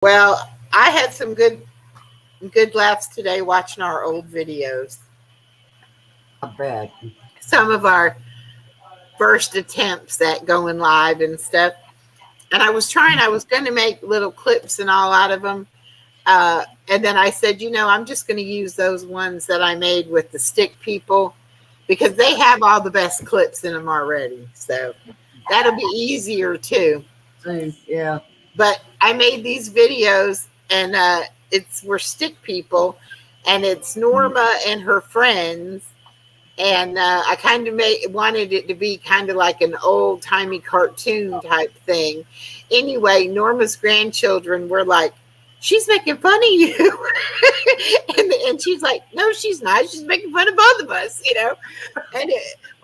Well, I had some good laughs today watching our old videos. I bet. Some of our first attempts at going live and stuff. And I was going to make little clips and all out of them. And then I said, I'm just going to use those ones that I made with the stick people because they have all the best clips in them already. So that'll be easier too. Yeah. But I made these videos and we're stick people and it's Norma and her friends. And I kind of wanted it to be kind of like an old timey cartoon type thing. Anyway, Norma's grandchildren were like, she's making fun of you. and she's like, no, she's not. She's making fun of both of us, And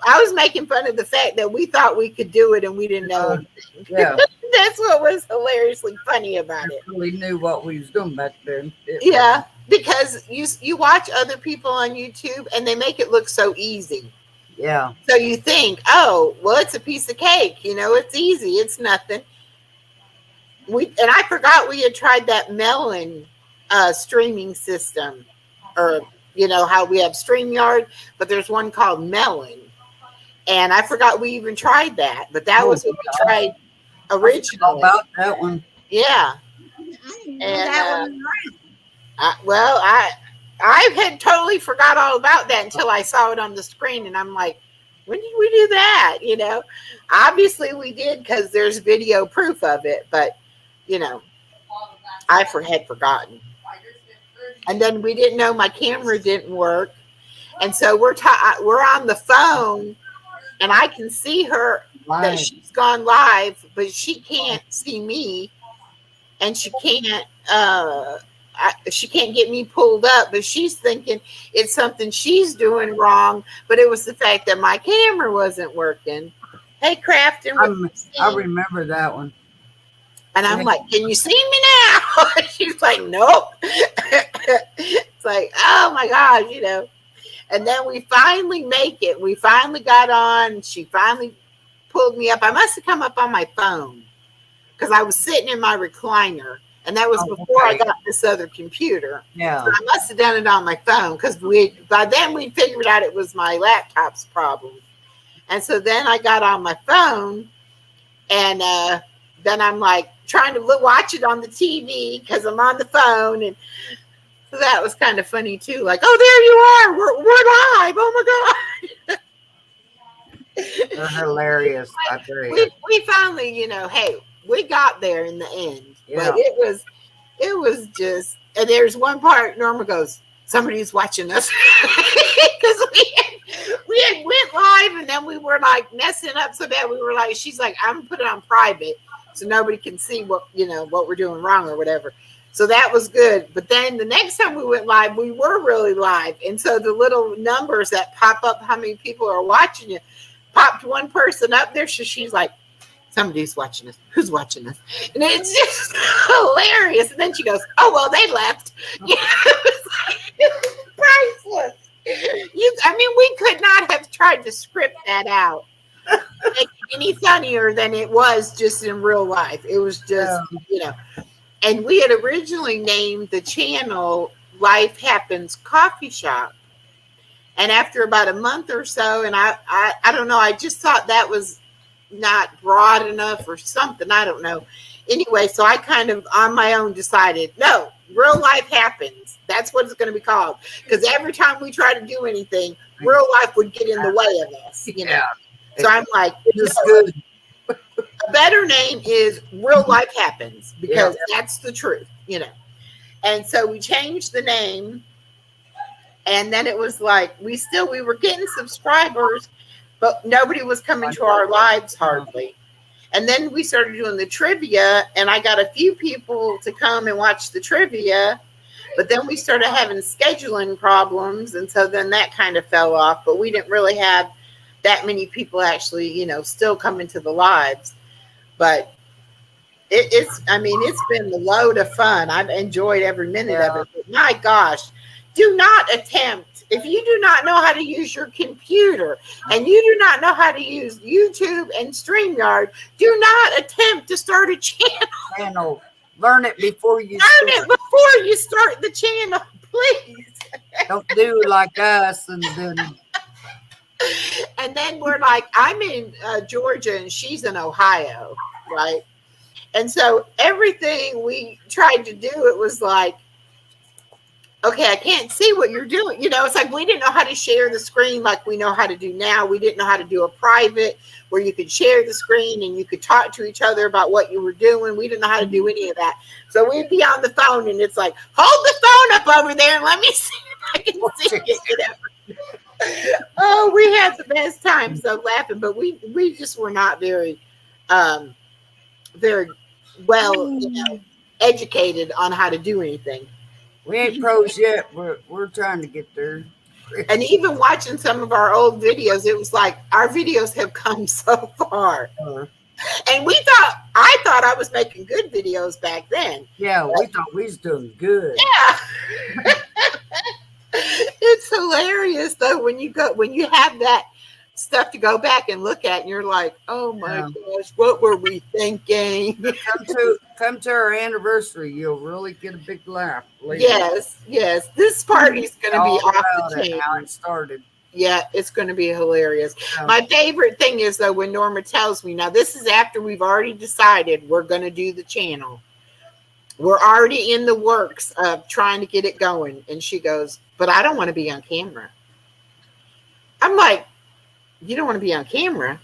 I was making fun of the fact that we thought we could do it and we didn't know anything. Yeah. That's what was hilariously funny about it. We knew what we was doing back then. Yeah, because you watch other people on YouTube and they make it look so easy. Yeah. So you think, oh, well, it's a piece of cake. It's easy. It's nothing. I forgot we had tried that Melon streaming system, or how we have StreamYard, but there's one called Melon, and I forgot we even tried that. But that was what we tried originally. About that one. Yeah. And I had totally forgot all about that until I saw it on the screen, and I'm like, when did we do that? Obviously we did because there's video proof of it, but I had forgotten. And then we didn't know my camera didn't work, and so we're on the phone, and I can see her that she's gone live, but she can't see me, and she can't get me pulled up, but she's thinking it's something she's doing wrong, but it was the fact that my camera wasn't working. Hey, Crafton. I remember that one. And I'm like, can you see me now? She's like, nope. It's like, oh my gosh, And then we finally make it. We finally got on. She finally pulled me up. I must have come up on my phone because I was sitting in my recliner. And that was before I got this other computer. Yeah. So I must have done it on my phone because by then we figured out it was my laptop's problem. And so then I got on my phone, and then I'm like trying to watch it on the TV because I'm on the phone. And so that was kind of funny too. Like, oh, there you are. We're live. Oh my God. They're hilarious. We finally, hey, we got there in the end. Yeah. But it was just, and there's one part Norma goes, somebody's watching us. Because we had went live, and then we were like messing up so bad. We were like, she's like, I'm gonna put it on private so nobody can see what we're doing wrong or whatever. So that was good. But then the next time we went live, we were really live. And so the little numbers that pop up, how many people are watching you, popped one person up there. So she's like, somebody's watching us. Who's watching us? And it's just hilarious. And then she goes, oh, well, they left. It was priceless. We could not have tried to script that out any funnier than it was just in real life. It was just, And we had originally named the channel Life Happens Coffee Shop. And after about a month or so, and I don't know, I just thought that was not broad enough or something. I don't know. Anyway, so I kind of on my own decided, no, Real Life Happens. That's what it's going to be called. Because every time we try to do anything, real life would get in the way of us. Yeah. So I'm like, good. A better name is Real Life Happens because that's the truth, And so we changed the name, and then it was like we were getting subscribers, but nobody was coming to our lives hardly. And then we started doing the trivia, and I got a few people to come and watch the trivia, but then we started having scheduling problems, and so then that kind of fell off. But we didn't really have that many people actually, still coming to the lives. But it's been a load of fun. I've enjoyed every minute of it. But my gosh, do not attempt. If you do not know how to use your computer and you do not know how to use YouTube and StreamYard, do not attempt to start a channel. Learn it before you Learn start. it before you start the channel, please. Don't do like us and then And then we're like, I'm in Georgia and she's in Ohio, right? And so everything we tried to do, it was like, okay, I can't see what you're doing. You know, it's like we didn't know how to share the screen like we know how to do now. We didn't know how to do a private where you could share the screen and you could talk to each other about what you were doing. We didn't know how to do any of that. So we'd be on the phone and it's like, hold the phone up over there and let me see if I can see it. You know? Oh, we had the best time so laughing, but we just were not very very well, you know, educated on how to do anything. we ain't pros yet. We're trying to get there. And even watching some of our old videos, it was like our videos have come so far. And I thought I was making good videos back then. Yeah, we thought we was doing good. Yeah. It's hilarious though when you have that stuff to go back and look at and you're like, oh my gosh, what were we thinking? Come to our anniversary, you'll really get a big laugh later. Yes, this party's gonna be off the chain. How it started. Yeah, it's going to be hilarious. My favorite thing is though when Norma tells me, now this is after we've already decided we're going to do the channel. We're already in the works of trying to get it going. And she goes, but I don't want to be on camera. I'm like, you don't want to be on camera?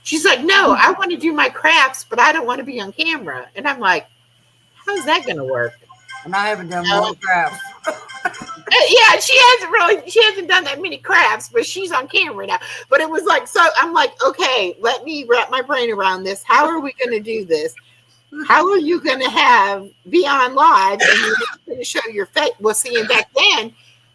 She's like, no, I want to do my crafts, but I don't want to be on camera. And I'm like, how's that going to work? And I haven't done one craft. Yeah, she hasn't done that many crafts, but she's on camera now. But it was like, so I'm like, okay, let me wrap my brain around this. How are we going to do this? How are you going to be on live and you're going to show your face? Well, see, and back then,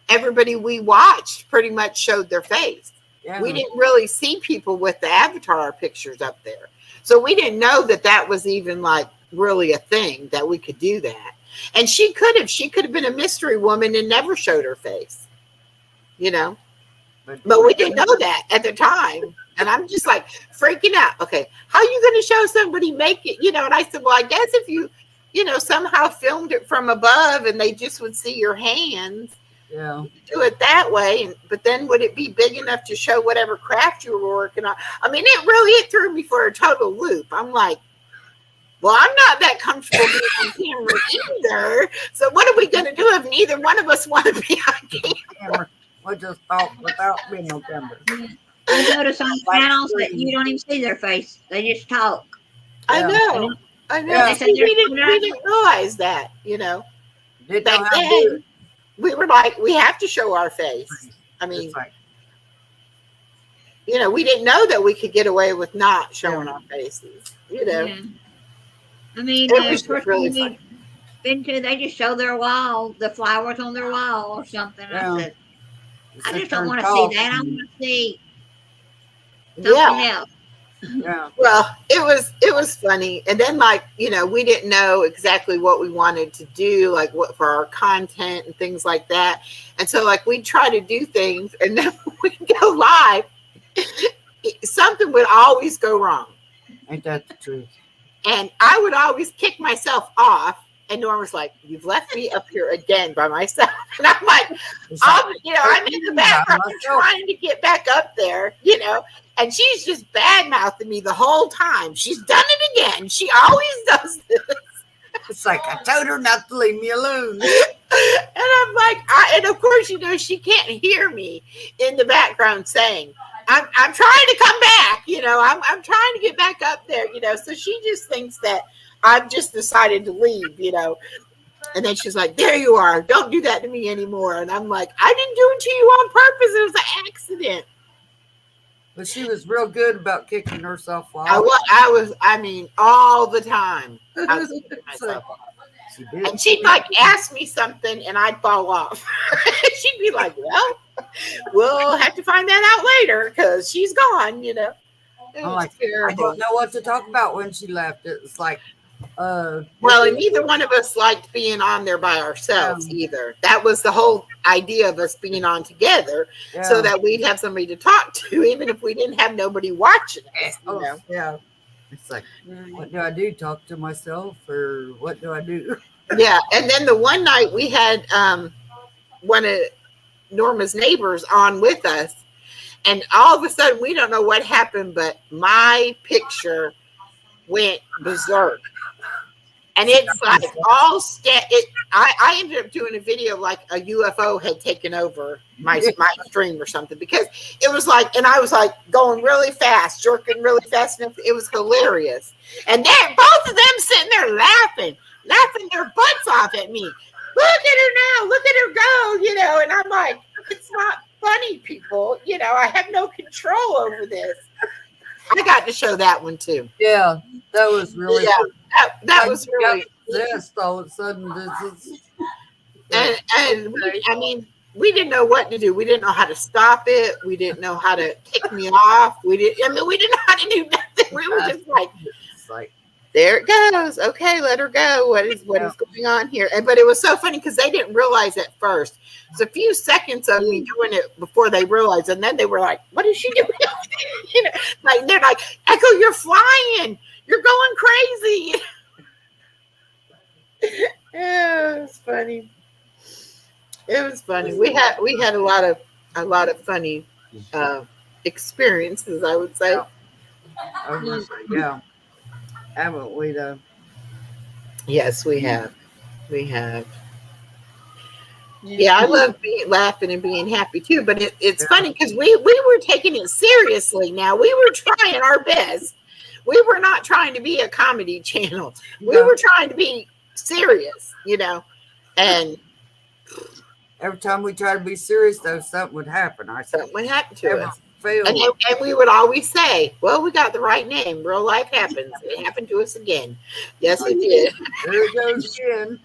everybody we watched pretty much showed their face. Yeah. We didn't really see people with the avatar pictures up there. So we didn't know that was even like really a thing that we could do that. And she could have been a mystery woman and never showed her face, you know, but we didn't know that at the time. And I'm just like freaking out. Okay, how are you going to show somebody make it? You know, and I said, well, I guess if you somehow filmed it from above and they just would see your hands, do it that way. But then would it be big enough to show whatever craft you were working on? I mean, it threw me for a total loop. I'm like, well, I'm not that comfortable being on camera either. So what are we going to do if neither one of us want to be on camera? We'll just talk without being on camera. I notice on channels that you don't even see their face; they just talk. I know. Yeah. We didn't realize that, you know. Back then, we were like, we have to show our face. I mean, you know, we didn't know that we could get away with not showing our faces. You know. Yeah. I mean, the first really we've been to, they just show their wall, the flowers on their wall or something. I said, I just don't want to see that. I want to see something else. Yeah. Well, it was funny. And then, like, you know, we didn't know exactly what we wanted to do, like what for our content and things like that. And so, like, we'd try to do things and then we'd go live. Something would always go wrong. Ain't that the truth? And I would always kick myself off. And Norma's like, you've left me up here again by myself. And I'm like, I'm in the background trying to get back up there, you know. And she's just bad mouthing me the whole time. She's done it again. She always does this. It's like, I told her not to leave me alone. And I'm like, and of course, you know, she can't hear me in the background saying, I'm trying to come back, you know, I'm trying to get back up there, you know. So she just thinks that I've just decided to leave, you know. And then she's like, there you are. Don't do that to me anymore. And I'm like, I didn't do it to you on purpose. It was an accident. But she was real good about kicking herself off. I mean, all the time. I was kicking myself off. And she'd like ask me something and I'd fall off. She'd be like, well, we'll have to find that out later because she's gone, you know. I'm like, I don't know what to talk about when she left. It was like, well, and neither one of us liked being on there by ourselves either. That was the whole idea of us being on together so that we'd have somebody to talk to, even if we didn't have nobody watching us, you know. Yeah. It's like, what do I do? Talk to myself, or what do I do? Yeah, and then the one night we had one of Norma's neighbors on with us, and all of a sudden we don't know what happened, but my picture went berserk. And it's like all I ended up doing a video like a UFO had taken over my stream or something, because it was like, and I was like going really fast, jerking really fast, and it was hilarious. And then both of them sitting there laughing their butts off at me. Look at her now, look at her go, and I'm like, it's not funny, people. I have no control over this. I got to show that one too. Yeah, that was really that was really possessed all of a sudden. And we didn't know what to do. We didn't know how to stop it. We didn't know how to kick me off. We didn't know how to do nothing. We were just like, there it goes. Okay, let her go. What is going on here? But it was so funny because they didn't realize at first. It's a few seconds of me doing it before they realized, and then they were like, "What is she doing?" They're like, "Echo, you're flying. You're going crazy." Yeah, it was funny. It was funny. We had a lot of funny experiences, I would say. Yeah. Haven't we though? Yes, we have. Yeah, I love laughing and being happy too. But it's funny because we were taking it seriously. Now we were trying our best. We were not trying to be a comedy channel. We were trying to be serious, And every time we tried to be serious, though, something would happen. Something would happen to us. And we would always say, "Well, we got the right name. Real life happens. It happened to us again." Yes, it did. There it goes again.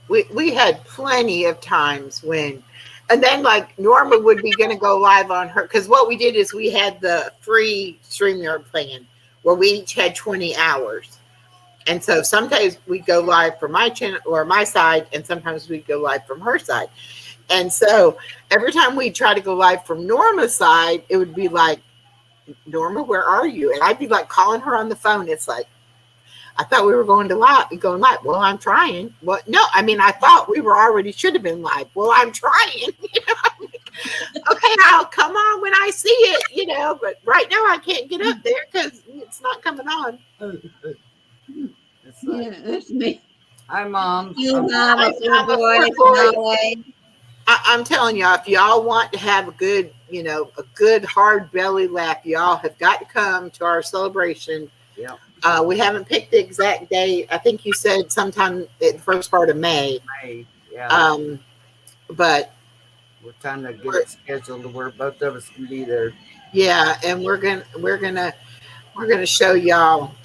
We had plenty of times when, and then like Norma would be going to go live on her, because what we did is we had the free StreamYard plan where we each had 20 hours. And so sometimes we'd go live from my channel or my side, and sometimes we'd go live from her side. And so every time we try to go live from Norma's side, it would be like, "Norma, where are you?" And I'd be like calling her on the phone. It's like, "I thought we were going live. Well, I'm trying." Well, no, I thought we should have been live. Well, I'm trying. Okay, I'll come on when I see it, but right now I can't get up there because it's not coming on. That's me. Hi, Mom. I'm telling y'all, if y'all want to have a good, a good hard belly laugh, y'all have got to come to our celebration. Yeah. We haven't picked the exact date. I think you said sometime in the first part of May. Yeah. But we're trying to get it scheduled to where both of us can be there. Yeah, and we're gonna show y'all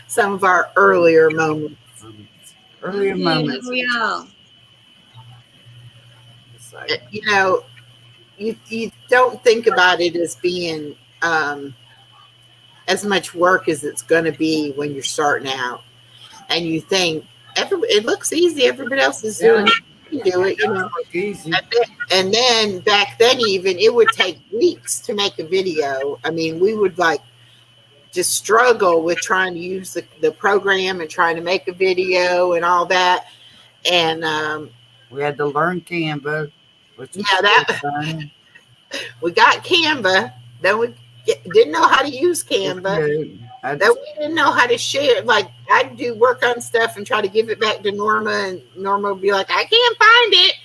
some of our earlier moments. You don't think about it as being as much work as it's going to be when you're starting out, and you think it looks easy. Everybody else is doing it. You can do it, Easy. And then back then, even it would take weeks to make a video. We would just struggle with trying to use the program and trying to make a video and all that. And we had to learn Canva. We got Canva. Then we didn't know how to use Canva. Then we didn't know how to share. Like, I'd do work on stuff and try to give it back to Norma, and Norma would be like, "I can't find it."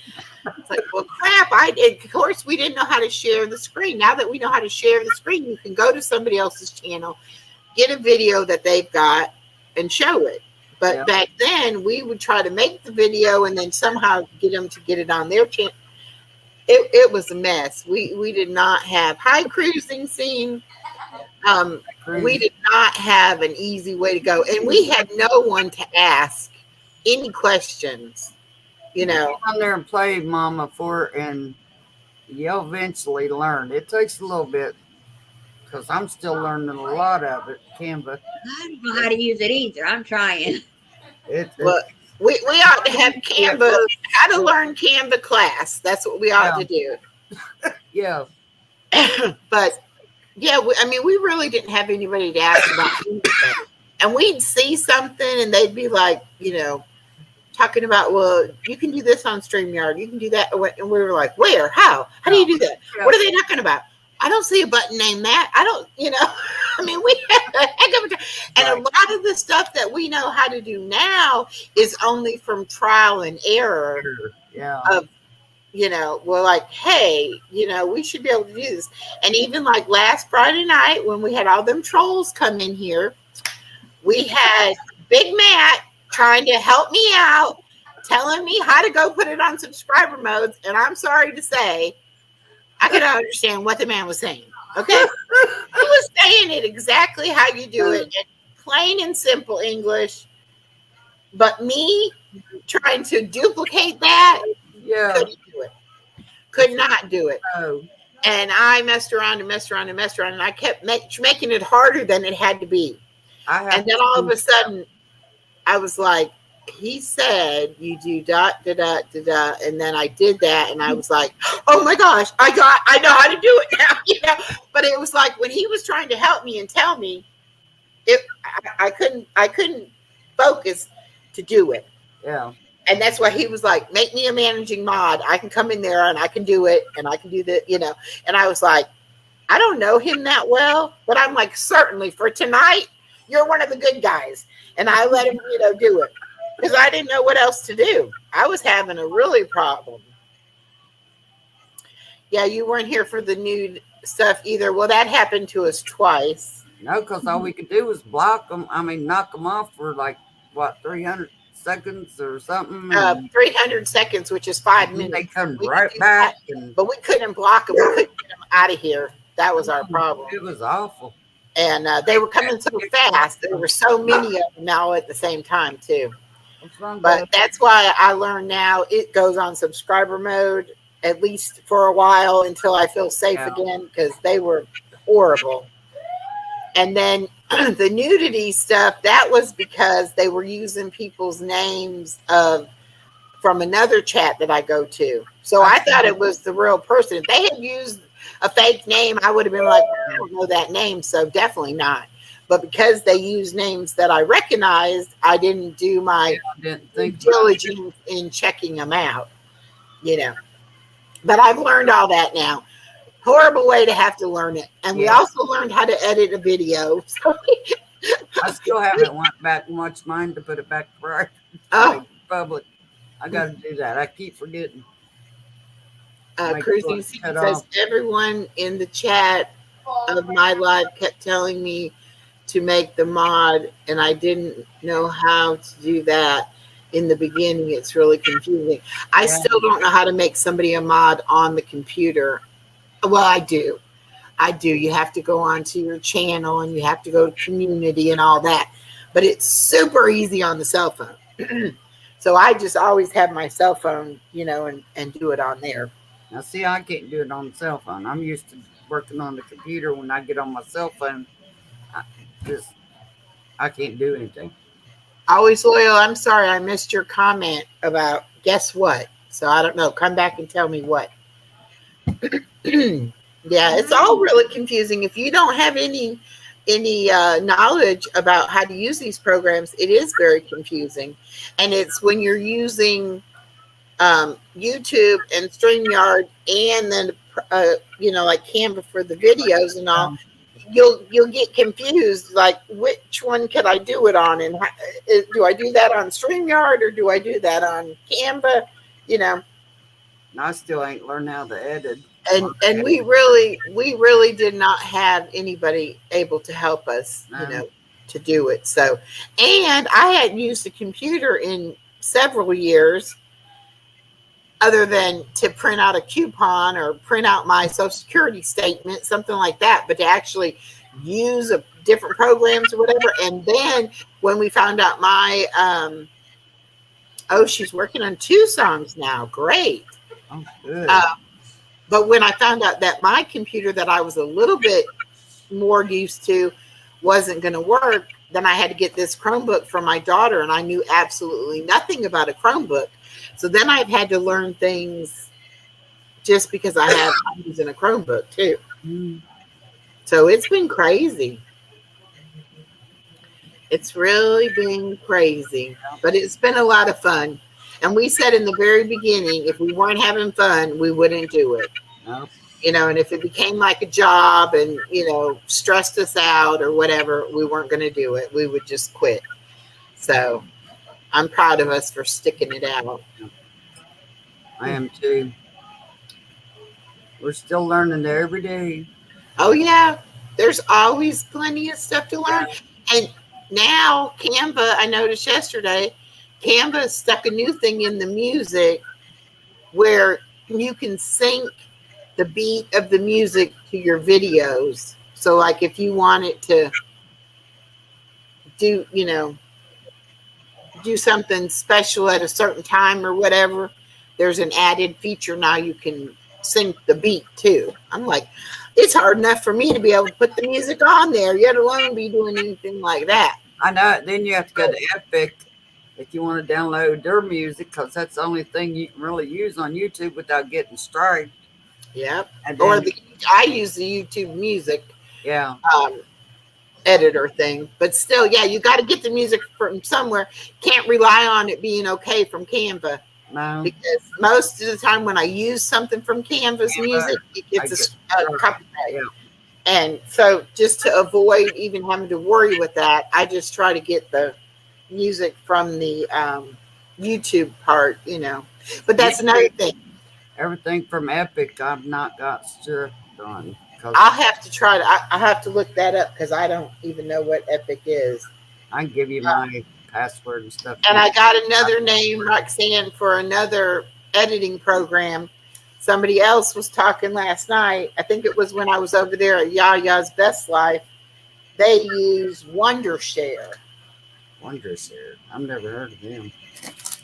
It's like, well, crap. Of course, we didn't know how to share the screen. Now that we know how to share the screen, you can go to somebody else's channel, get a video that they've got, and show it. But back then, we would try to make the video and then somehow get them to get it on their channel. It was a mess. We did not have high cruising scene. We did not have an easy way to go, and we had no one to ask any questions. Get on there and play, Mama, and you'll eventually learn. It takes a little bit because I'm still learning a lot of it. Canva. I don't know how to use it either. I'm trying. We ought to have Canva, how to learn Canva class. That's what we ought to do. Yeah. But yeah, I mean, we really didn't have anybody to ask about anything. And we'd see something and they'd be like, talking about, well, you can do this on StreamYard, you can do that. And we were like, where? How do you do that? Yeah. What are they talking about? I don't see a button named that. I don't, I mean, we had a heck of a time. And Right. a lot of the stuff that we know how to do now is only from trial and error Yeah. of, we're like, hey, we should be able to do this. And even like last Friday night when we had all them trolls come in here, we had Big Matt trying to help me out, telling me how to go put it on subscriber modes. And I'm sorry to say, I could understand what the man was saying. Okay. He was saying it exactly how you do it in plain and simple English. But me trying to duplicate that, Yeah. couldn't do it. Could not do it. No. And I messed around and messed around and messed around. And I kept making it harder than it had to be. And then all of a sudden, I was like, he said you do dot, da, da, da, da. And then I did that. And I was like, oh my gosh, I know how to do it now. But it was like when he was trying to help me and tell me, I couldn't focus to do it. Yeah. And that's why he was like, make me a managing mod. I can come in there and I can do it. And I can do the, and I was like, I don't know him that well, but I'm like, certainly for tonight, you're one of the good guys. And I let him, do it because I didn't know what else to do. I was having a really problem. Yeah, you weren't here for the nude stuff either. Well, that happened to us twice. No, because all we could do was block them. I mean, knock them off for 300 seconds or something. 300 seconds, which is 5 minutes. They come right back. But we couldn't block them. We couldn't get them out of here. That was our problem. It was awful. And they were coming so fast. There were so many of them now at the same time, too. But that's why I learned now it goes on subscriber mode, at least for a while until I feel safe again, because they were horrible. And then the nudity stuff, that was because they were using people's names from another chat that I go to. So I thought it was the real person. If they had used a fake name, I would have been like, I don't know that name, so definitely not. But because they used names that I recognized, I didn't do my diligence in checking them out, But I've learned all that now. Horrible way to have to learn it. And we also learned how to edit a video. So I still haven't went back and watched mine to put it back for public. I got to do that. I keep forgetting. Cruising Secret says everyone in the chat of my live kept telling me to make the mod, and I didn't know how to do that in the beginning. It's really confusing. I still don't know how to make somebody a mod on the computer. Well, I do. You have to go onto your channel and you have to go to community and all that. But it's super easy on the cell phone. So I just always have my cell phone, and do it on there. Now, see, I can't do it on the cell phone. I'm used to working on the computer. When I get on my cell phone, I can't do anything. Always Loyal, I'm sorry I missed your comment about guess what. So I don't know. Come back and tell me what. Yeah, it's all really confusing. If you don't have any knowledge about how to use these programs, it is very confusing. And it's when you're using YouTube and StreamYard and then like Canva for the videos and all, you'll get confused, like which one can I do it on, and do I do that on StreamYard or do I do that on Canva? I still ain't learned how to edit. And we really did not have anybody able to help us, to do it. So, and I hadn't used a computer in several years, other than to print out a coupon or print out my Social Security statement, something like that. But to actually use different programs or whatever. And then when we found out she's working on 2 songs now. Great. Oh, good. But when I found out that my computer that I was a little bit more used to wasn't going to work, then I had to get this Chromebook from my daughter, and I knew absolutely nothing about a Chromebook. So then I've had to learn things just because I'm using a Chromebook too. Mm. So it's been crazy. It's really been crazy, but it's been a lot of fun. And we said in the very beginning, if we weren't having fun, we wouldn't do it. Nope. You know, and if it became like a job and, you know, stressed us out or whatever, we weren't going to do it. We would just quit. So I'm proud of us for sticking it out. I am too. We're still learning there every day. Oh, yeah. There's always plenty of stuff to learn. And now Canva, I noticed yesterday, Canva stuck a new thing in the music where you can sync the beat of the music to your videos. So like if you wanted to do, you know, do something special at a certain time or whatever, there's an added feature now you can sync the beat too. I'm like, it's hard enough for me to be able to put the music on there, yet alone be doing anything like that. I know. Then you have to go to Epic if you want to download their music, because that's the only thing you can really use on YouTube without getting striked. Yep. And then, Or I use the YouTube music yeah, editor thing, but still, yeah, you got to get the music from somewhere. Can't rely on it being okay from Canva, no, because most of the time when I use something from Canva's music, it gets a copyright. Yeah. And so just to avoid even having to worry with that, I just try to get the music from the YouTube part, you know. But that's another thing. everything from Epic I've not got strict on. I'll have to try to. I have to look that up because I don't even know what Epic is. I can give you my password and stuff. And I got another name, Roxanne, for another editing program. Somebody else was talking last night. I think it was when I was over there at Yaya's Best Life. They use Wondershare. Wondershare. I've never heard of them.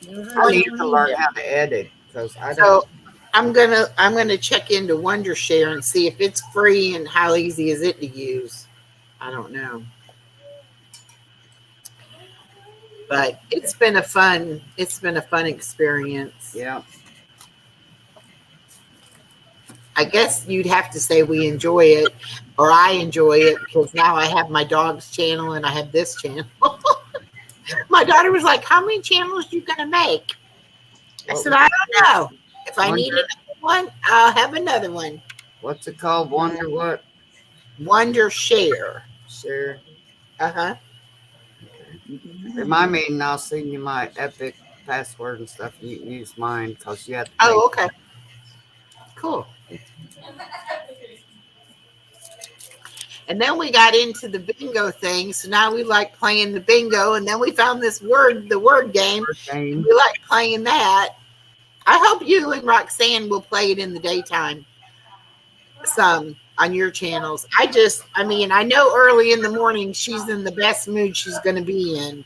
Mhm. I need to learn how to edit because I don't. So I'm gonna check into Wondershare and see if it's free and how easy is it to use. I don't know. But it's been a fun experience. Yeah. I guess you'd have to say we enjoy it, or I enjoy it, because now I have my dog's channel and I have this channel. My daughter was like, "How many channels you gonna make?" I said, "I don't know. If I need another one, I'll have another one." What's it called? Wonder what? Wondershare. Share. Uh-huh. Remind me, and I'll send you my Epic password and stuff. You can use mine because you have to. Oh, okay. Cool. And then we got into the bingo thing. So now we like playing the bingo. And then we found the word game. We like playing that. I hope you and Roxanne will play it in the daytime. Some on your channels. I know early in the morning she's in the best mood she's going to be in.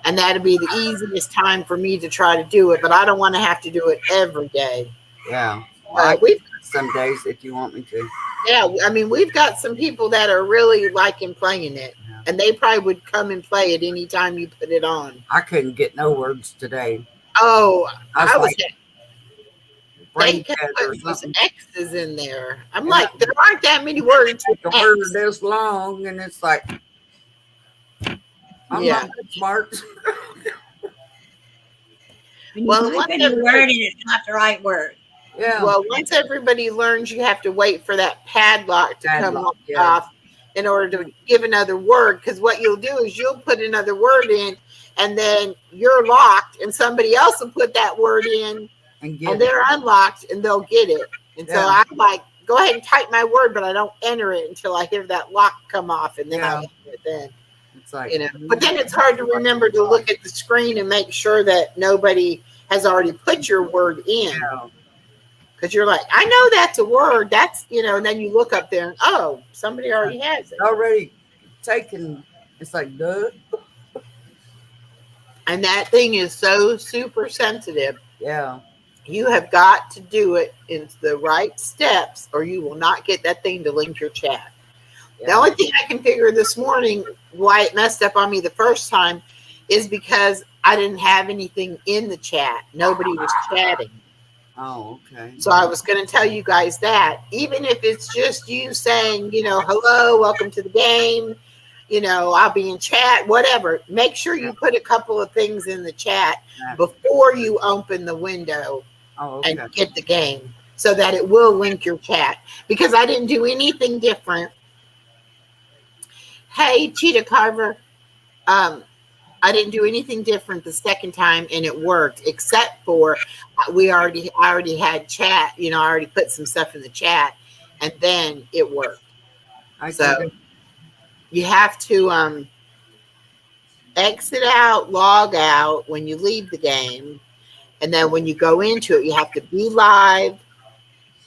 And that'll be the easiest time for me to try to do it. But I don't want to have to do it every day. Yeah. Well, We've some days if you want me to. Yeah, I mean, we've got some people that are really liking playing it, Yeah. and they probably would come and play it anytime you put it on. I couldn't get no words today. Oh, I was they brain kept dead or putting those something. X's in there. I'm like, there aren't that many words. The word this long, and it's like, I'm Yeah. not that smart. When you Well, type once in the word and it's not the right word. Yeah. Well, once everybody learns, you have to wait for that padlock to come Padlock, yeah. off in order to give another word. Because what you'll do is you'll put another word in, and then you're locked, and somebody else will put that word in, and and they're unlocked, and they'll get it. And so Yeah. I'm like, go ahead and type my word, but I don't enter it until I hear that lock come off, and then Yeah. I enter it then. it's like, You know. But then it's hard to remember to look at the screen and make sure that nobody has already put your word in. yeah. Because you're like, I know that's a word. That's, and then you look up there and, oh, somebody already has it. already taken. It's like, duh. And that thing is so super sensitive. Yeah. You have got to do it in the right steps, or you will not get that thing to link your chat. The Yeah. only thing I can figure this morning why it messed up on me the first time is because I didn't have anything in the chat. Nobody was chatting. Oh, okay. So I was going to tell you guys that, even if it's just you saying, hello, welcome to the game, I'll be in chat, whatever. Make sure you put a couple of things in the chat before you open the window and get the game, so that it will link your chat, because I didn't do anything different. Hey, Cheetah Carver, I didn't do anything different the second time, and it worked, except for I already had chat. I already put some stuff in the chat, and then it worked. So you have to exit out, log out when you leave the game, and then when you go into it, you have to be live,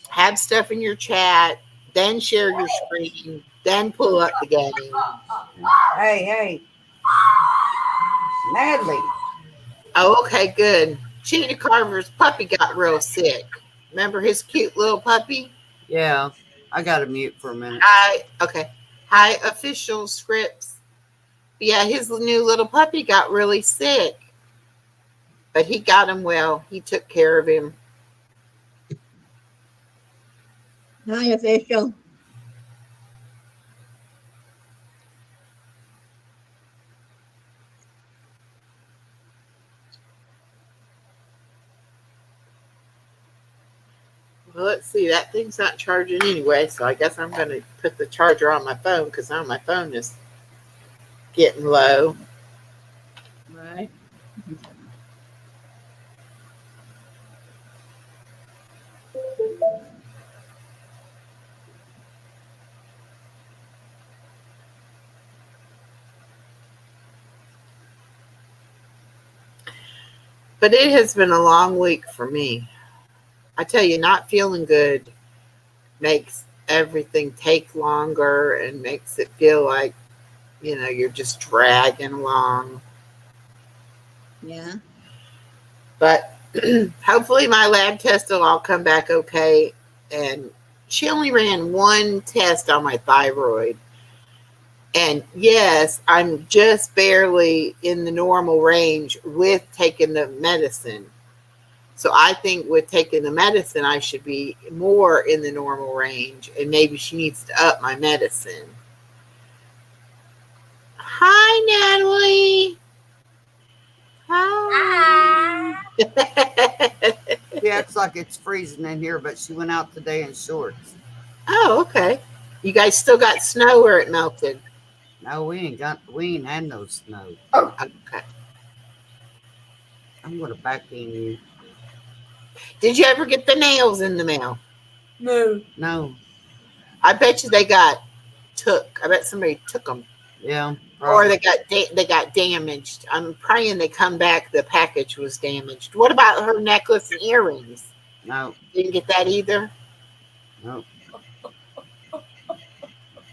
have stuff in your chat, then share your screen, then pull up the game. Hey. Natalie. Oh, okay, good. Cheetah Carver's puppy got real sick. Remember his cute little puppy? Yeah, I got to mute for a minute. Hi, official scripts. Yeah, his new little puppy got really sick, but he got him well. He took care of him. Hi, official. Well, let's see. That thing's not charging anyway, so I guess I'm going to put the charger on my phone, because now my phone is getting low. Right. But it has been a long week for me. I tell you, not feeling good makes everything take longer and makes it feel like, you're just dragging along. Yeah. But hopefully my lab test will all come back okay. And she only ran one test on my thyroid. And yes, I'm just barely in the normal range with taking the medicine. So I think with taking the medicine, I should be more in the normal range, and maybe she needs to up my medicine. Hi, Natalie. Hi. She acts like it's freezing in here, but she went out today in shorts. Oh, okay. You guys still got snow where it melted? No, we ain't had no snow. Oh, okay. I'm gonna back in you. Did you ever get the nails in the mail? No. I bet you they got took. I bet somebody took them. Yeah. Probably. Or they got damaged. I'm praying they come back. The package was damaged. What about her necklace and earrings? No. Didn't get that either. No.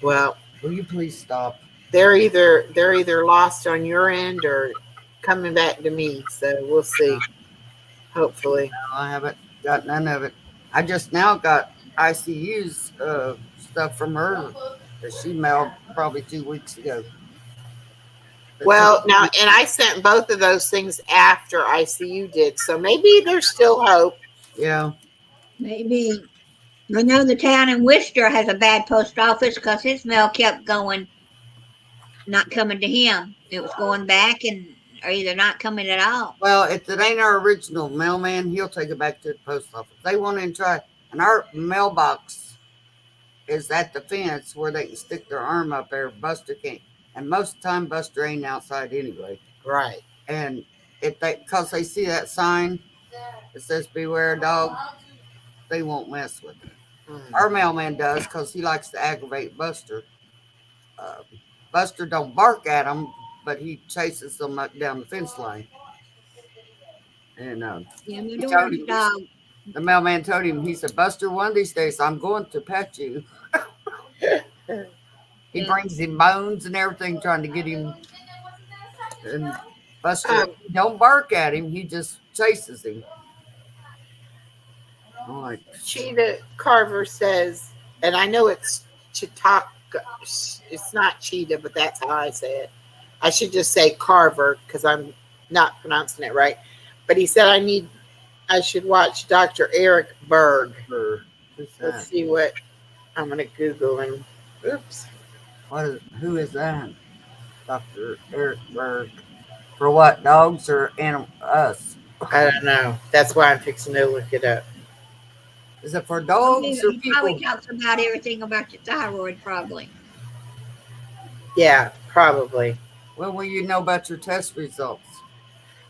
Well, will you please stop? They're either lost on your end or coming back to me. So we'll see. Hopefully. No, I haven't got none of it. I just now got ICU's stuff from her that she mailed probably 2 weeks ago. Well, now, and I sent both of those things after ICU did, so maybe there's still hope. Yeah. Maybe. I know the town in Worcester has a bad post office because his mail kept going, not coming to him. It was going back and or either not coming at all. Well, if it ain't our original mailman, he'll take it back to the post office. They want to try, and our mailbox is at the fence where they can stick their arm up there. Buster can't. And most of the time, Buster ain't outside anyway. Right. And if because they see that sign that says "Beware a dog," they won't mess with it. Our mailman does because he likes to aggravate Buster. Buster don't bark at him, but he chases them up down the fence line. And the mailman told him, he said, "Buster, one of these days I'm going to pet you." He brings him bones and everything, trying to get him. And Buster don't bark at him; he just chases him. Right. Cheetah Carver says, and I know it's Chitaka. It's not Cheetah, but that's how I say it. I should just say Carver because I'm not pronouncing it right. But he said I need I should watch Dr. Eric Berg. Who's Let's that? see what I'm gonna Google him. Oops. Who is that? Dr. Eric Berg. For what? Dogs or us? I don't know. That's why I'm fixing to look it up. Is it for dogs or He probably people? talks about everything about your thyroid, probably. Yeah, probably. Well, will you know about your test results?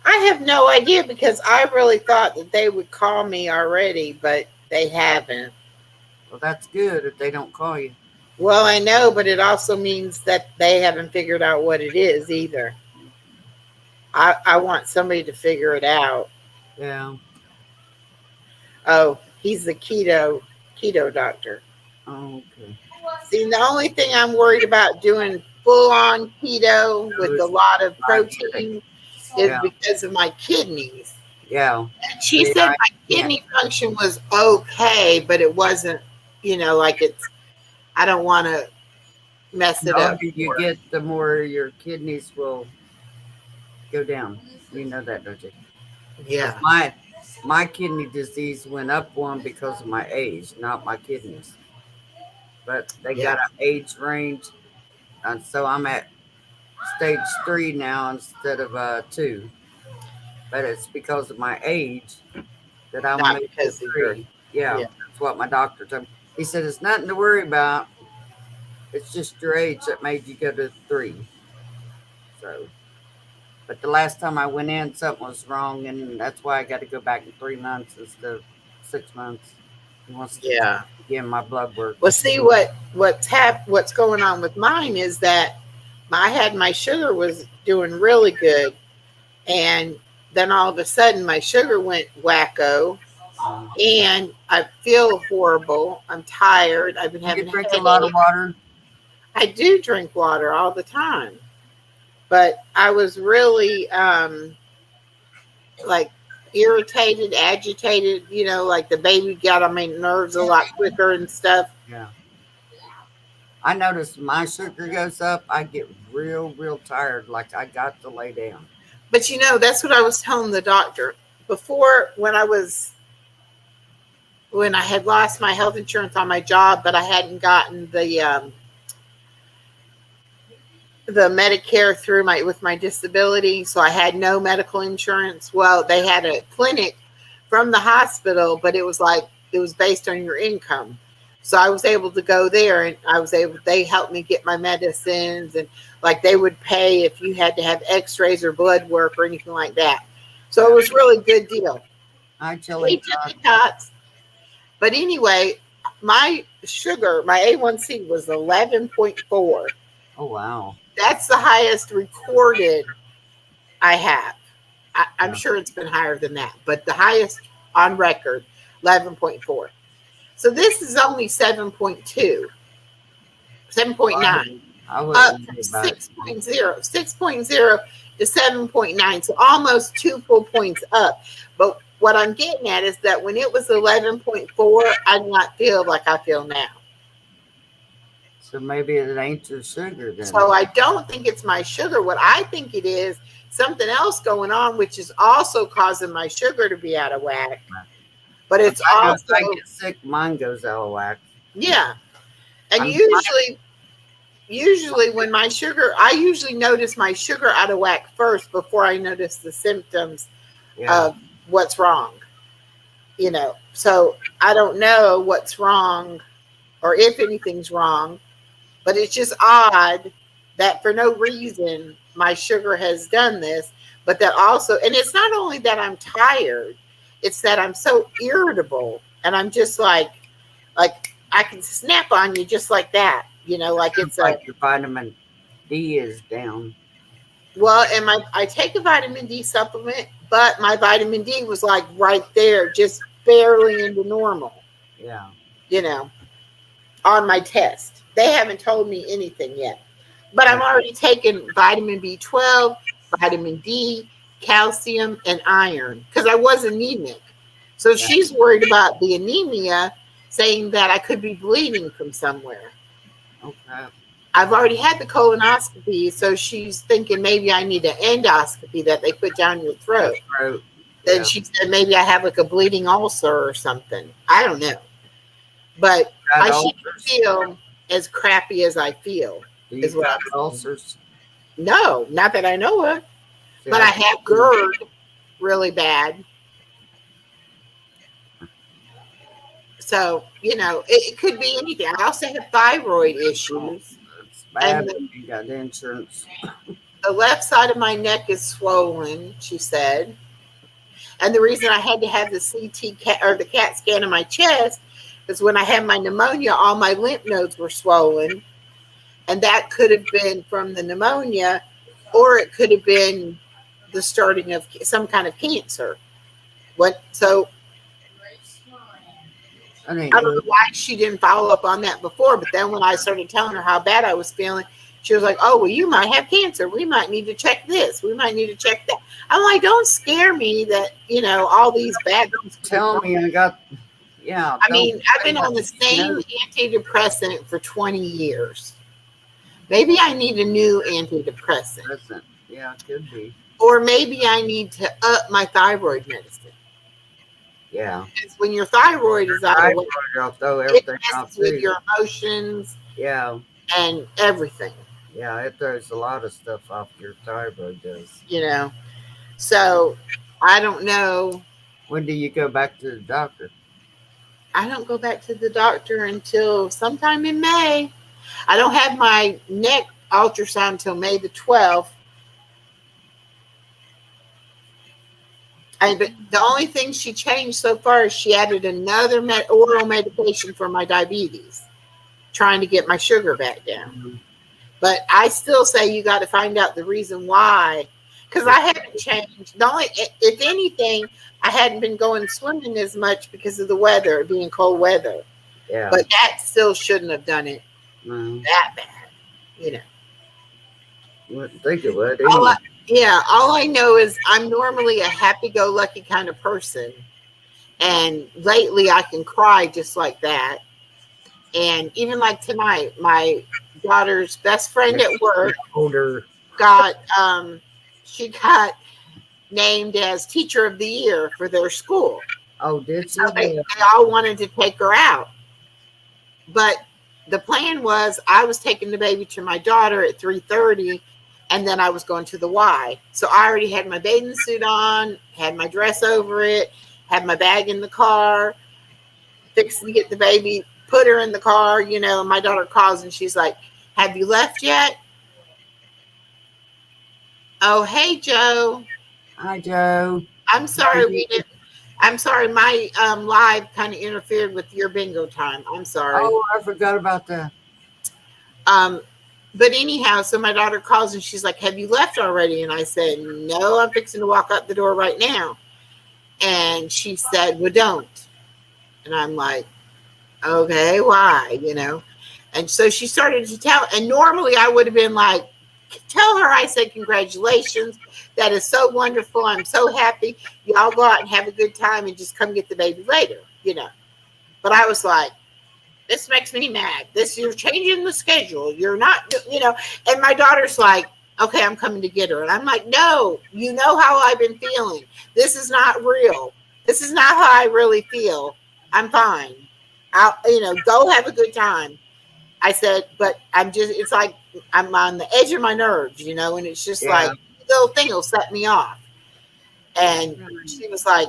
I have no idea because I really thought that they would call me already, but they haven't. Well, that's good if they don't call you. Well, I know, but it also means that they haven't figured out what it is either. I want somebody to figure it out. Yeah. Oh, he's the keto doctor. Oh, okay. See, the only thing I'm worried about doing full on keto with a lot of protein is Yeah. because of my kidneys. Yeah. And she said my kidney function was okay, but it wasn't, like it's, I don't want to mess The it up. older you get, the more your kidneys will go down. You know that, don't you? Yeah. My kidney disease went up one because of my age, not my kidneys. But they got an age range, and so I'm at stage 3 now instead of 2. But it's because of my age that I'm Not at because of 3. Yeah, yeah. that's what my doctor told me. He said it's nothing to worry about. It's just your age that made you go to 3. So, but the last time I went in, something was wrong, and that's why I got to go back in 3 months instead of 6 months. He wants to get my blood work. Well, see what's going on with mine is that my sugar was doing really good, and then all of a sudden my sugar went wacko, and I feel horrible. I'm tired. I've been having You drink a lot of water. I do drink water all the time, but I was really like irritated, agitated, like the baby got on my nerves a lot quicker and stuff. Yeah. I noticed my sugar goes up, I get real tired, like I got to lay down. But that's what I was telling the doctor before when I had lost my health insurance on my job, but I hadn't gotten the Medicare through with my disability, so I had no medical insurance. Well, they had a clinic from the hospital, but it was based on your income. So I was able to go there, and they helped me get my medicines, and like they would pay if you had to have x-rays or blood work or anything like that. So it was really good deal. Hi, Chili Tots. But anyway, my sugar, my A1C was 11.4. Oh, wow. That's the highest recorded I have. I'm sure it's been higher than that, but the highest on record, 11.4. So this is only 7.2, 7.9. Up from 6.0. 6.0 to 7.9. So almost 2 full points up. But what I'm getting at is that when it was 11.4, I did not feel like I feel now. So maybe it ain't your sugar then. So I don't think it's my sugar. What I think it is something else going on, which is also causing my sugar to be out of whack. But it's also, I get sick, mine goes out of whack. Yeah. And usually when my sugar, I usually notice my sugar out of whack first before I notice the symptoms of what's wrong. So I don't know what's wrong or if anything's wrong. But it's just odd that for no reason my sugar has done this, but that also, and it's not only that I'm tired, it's that I'm so irritable, and I'm just like I can snap on you just like that, like it's like your vitamin D is down. Well, and I take a vitamin D supplement, but my vitamin D was like right there, just barely into normal. Yeah. On my test. They haven't told me anything yet. But I'm already taking vitamin B12, vitamin D, calcium, and iron because I was anemic. So she's worried about the anemia, saying that I could be bleeding from somewhere. Okay. I've already had the colonoscopy, so she's thinking maybe I need an endoscopy that they put down your throat. Then she said maybe I have like a bleeding ulcer or something. I don't know. But I shouldn't feel as crappy as I feel. Do you got ulcers? No, not that I know of. But I have GERD really bad. So, it could be anything. I also have thyroid issues. It's bad, but you got insurance. The left side of my neck is swollen, she said. And the reason I had to have the the CAT scan of my chest is when I had my pneumonia, all my lymph nodes were swollen. And that could have been from the pneumonia, or it could have been the starting of some kind of cancer. I don't know why she didn't follow up on that before, but then when I started telling her how bad I was feeling, she was like, oh, well, you might have cancer. We might need to check this. We might need to check that. I'm like, don't scare me that, all these bad things. Tell me I got, yeah. I mean, I've been on the same antidepressant for 20 years. Maybe I need a new antidepressant. Yeah, it could be. Or maybe I need to up my thyroid medicine. Yeah. Because when your thyroid is out of whack, it messes with your emotions. Yeah. And everything. Yeah, it throws a lot of stuff off your thyroid does. So I don't know. When do you go back to the doctor? I don't go back to the doctor until sometime in May. I don't have my neck ultrasound until May the 12th. But the only thing she changed so far is she added another oral medication for my diabetes, trying to get my sugar back down. Mm-hmm. But I still say you got to find out the reason why, because I haven't changed. If anything, I hadn't been going swimming as much because of the weather, being cold weather. Yeah. But that still shouldn't have done it that bad, You wouldn't think it would. All I know is I'm normally a happy-go-lucky kind of person. And lately I can cry just like that. And even like tonight, my daughter's best friend at work got named as Teacher of the Year for their school. Oh, did she? So they all wanted to take her out. But the plan was I was taking the baby to my daughter at 3:30. And then I was going to the Y. So I already had my bathing suit on, had my dress over it, had my bag in the car, fixing to get the baby, put her in the car, and my daughter calls and she's like, have you left yet? Oh, hey, Joe. Hi, Joe. I'm sorry I'm sorry, my live kind of interfered with your bingo time. I'm sorry. Oh, I forgot about that. But anyhow, so my daughter calls and she's like, have you left already? And I said, no, I'm fixing to walk out the door right now. And she said, well, don't. And I'm like, okay, why? And so she started to tell, and normally I would have been like, tell her I said, congratulations. That is so wonderful. I'm so happy. Y'all go out and have a good time and just come get the baby later, But I was like, this makes me mad. You're changing the schedule. You're not, and my daughter's like, okay, I'm coming to get her. And I'm like, no, you know how I've been feeling. This is not real. This is not how I really feel. I'm fine. I'll, go have a good time. I said, but it's like, I'm on the edge of my nerves, and it's just like, little thing will set me off. And she was like,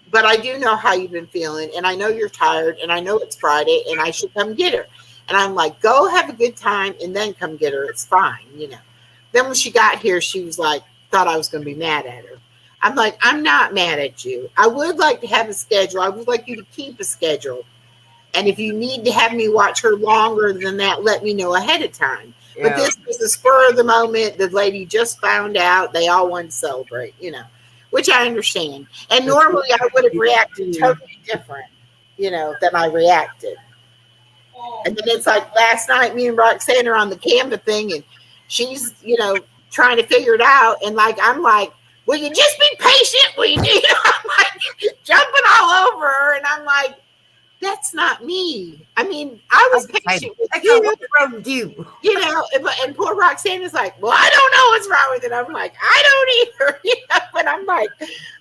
but I do know how you've been feeling, and I know you're tired, and I know it's Friday, and I should come get her. And I'm like, go have a good time, and then come get her. It's fine, Then when she got here, she was like, thought I was going to be mad at her. I'm like, I'm not mad at you. I would like to have a schedule. I would like you to keep a schedule. And if you need to have me watch her longer than that, let me know ahead of time. Yeah. But this was the spur of the moment. The lady just found out. They all wanted to celebrate, which I understand. And normally I would have reacted totally different, than I reacted. And then it's like last night, me and Roxanne are on the Canva thing, and she's, trying to figure it out. And I'm like, will you just be patient? Will you I'm like jumping all over her. And I'm like, that's not me. I mean, I was patient with you. What's wrong with you? And poor Roxanne is like, well, I don't know what's wrong with it. I'm like, I don't either. But I'm like,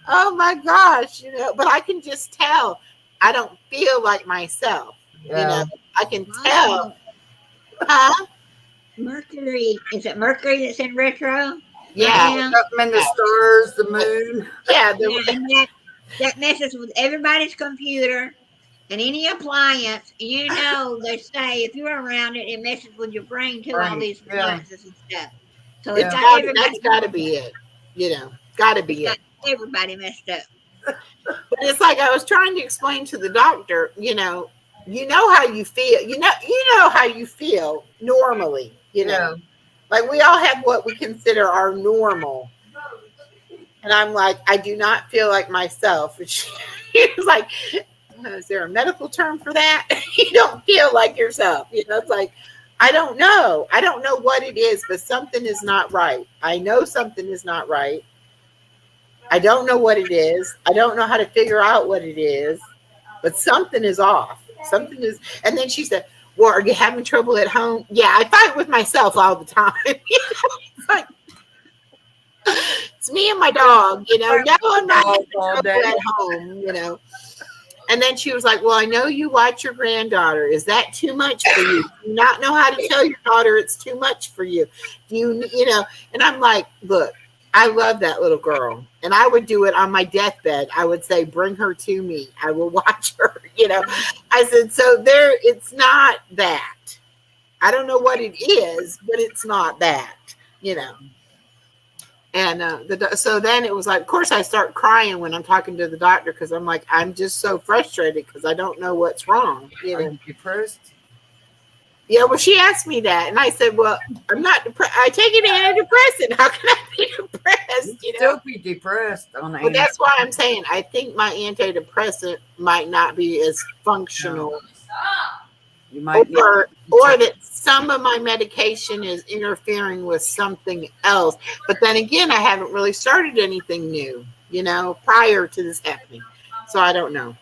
oh my gosh, but I can just tell I don't feel like myself. Yeah. I can tell. Huh? Mercury. Is it Mercury that's in retro? Yeah. Something in the stars, the moon. Yeah. And that messes with everybody's computer and any appliance. They say if you're around it, it messes with your brain too, all these appliances and stuff. So it's got everybody. That's got to be it. Got to be it. Everybody messed up. But it's like I was trying to explain to the doctor, you know how you feel. You know how you feel normally, Like we all have what we consider our normal. And I'm like, I do not feel like myself. And she was like, is there a medical term for that? You don't feel like yourself. It's like, I don't know. I don't know what it is, but something is not right. I know something is not right. I don't know what it is. I don't know how to figure out what it is, but something is off. Something is. And then she said, well, are you having trouble at home? Yeah, I fight with myself all the time. It's like, it's me and my dog, No, I'm not having trouble at home, And then she was like, well, I know you watch your granddaughter. Is that too much for you? Do you not know how to tell your daughter it's too much for you? Do you? And I'm like, look, I love that little girl. And I would do it on my deathbed. I would say, bring her to me. I will watch her, I said, so it's not that. I don't know what it is, but it's not that, And so then it was like, of course, I start crying when I'm talking to the doctor because I'm like, I'm just so frustrated because I don't know what's wrong. Are you depressed? Yeah, well, she asked me that, and I said, well, I'm not depressed. I take an antidepressant. How can I be depressed? Still be depressed on that. Well, that's why I'm saying I think my antidepressant might not be as functional. No. You might or that some of my medication is interfering with something else. But then again, I haven't really started anything new, prior to this happening. So I don't know.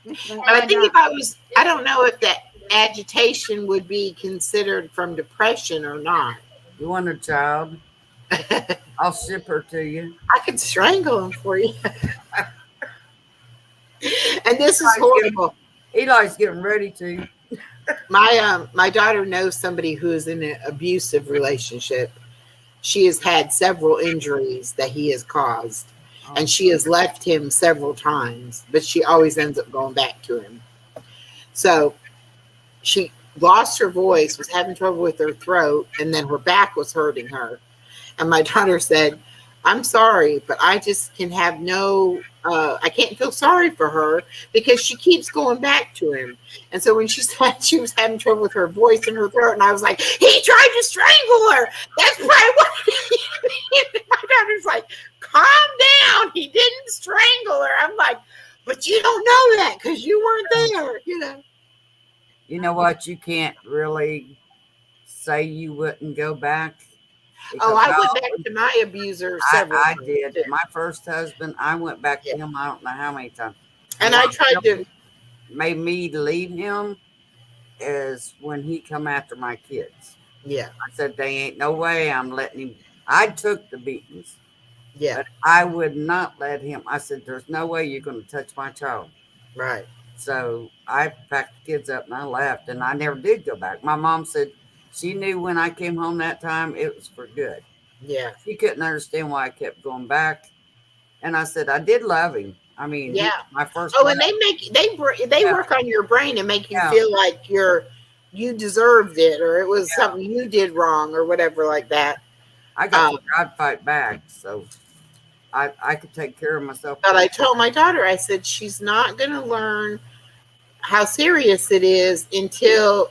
But I think I don't know if that agitation would be considered from depression or not. You want a child? I'll ship her to you. I could strangle him for you. And this is horrible. Eli's getting ready to. My daughter knows somebody who is in an abusive relationship. She has had several injuries that he has caused, and she has left him several times, but she always ends up going back to him. So she lost her voice, was having trouble with her throat, and then her back was hurting her. And my daughter said, I'm sorry, but I just can have I can't feel sorry for her because she keeps going back to him. And so when she said she was having trouble with her voice and her throat, and I was like, he tried to strangle her. That's probably what my daughter's like, calm down. He didn't strangle her. I'm like, but you don't know that because you weren't there, You know what? You can't really say you wouldn't go back. Oh, I went back to my abuser several times. I did. My first husband, I went back to him I don't know how many times. And I tried to. Made me leave him is when he come after my kids. Yeah. I said, they ain't no way I'm letting him. I took the beatings. Yeah. But I would not let him. I said, there's no way you're going to touch my child. Right. So I packed the kids up and I left, and I never did go back. My mom said she knew when I came home that time it was for good. Yeah. She couldn't understand why I kept going back. And I said, I did love him. I mean, yeah. My first. Oh, and they work on your brain and make you feel like you deserved it, or it was something you did wrong, or whatever like that. I got I'd fight back, so I could take care of myself. But I told my daughter, I said she's not going to learn how serious it is until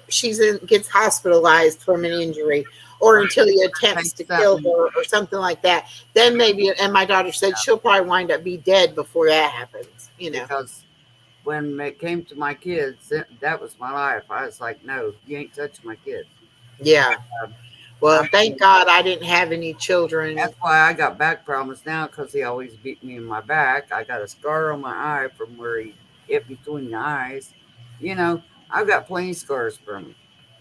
gets hospitalized from an injury, or until he attempts to kill her or something like that. Then maybe, and my daughter said she'll probably wind up be dead before that happens, Because when it came to my kids, that was my life. I was like, no, you ain't touching my kids. Yeah. Well, thank God I didn't have any children. That's why I got back problems now, because he always beat me in my back. I got a scar on my eye from where he hit between the eyes. I've got plenty of scars from him.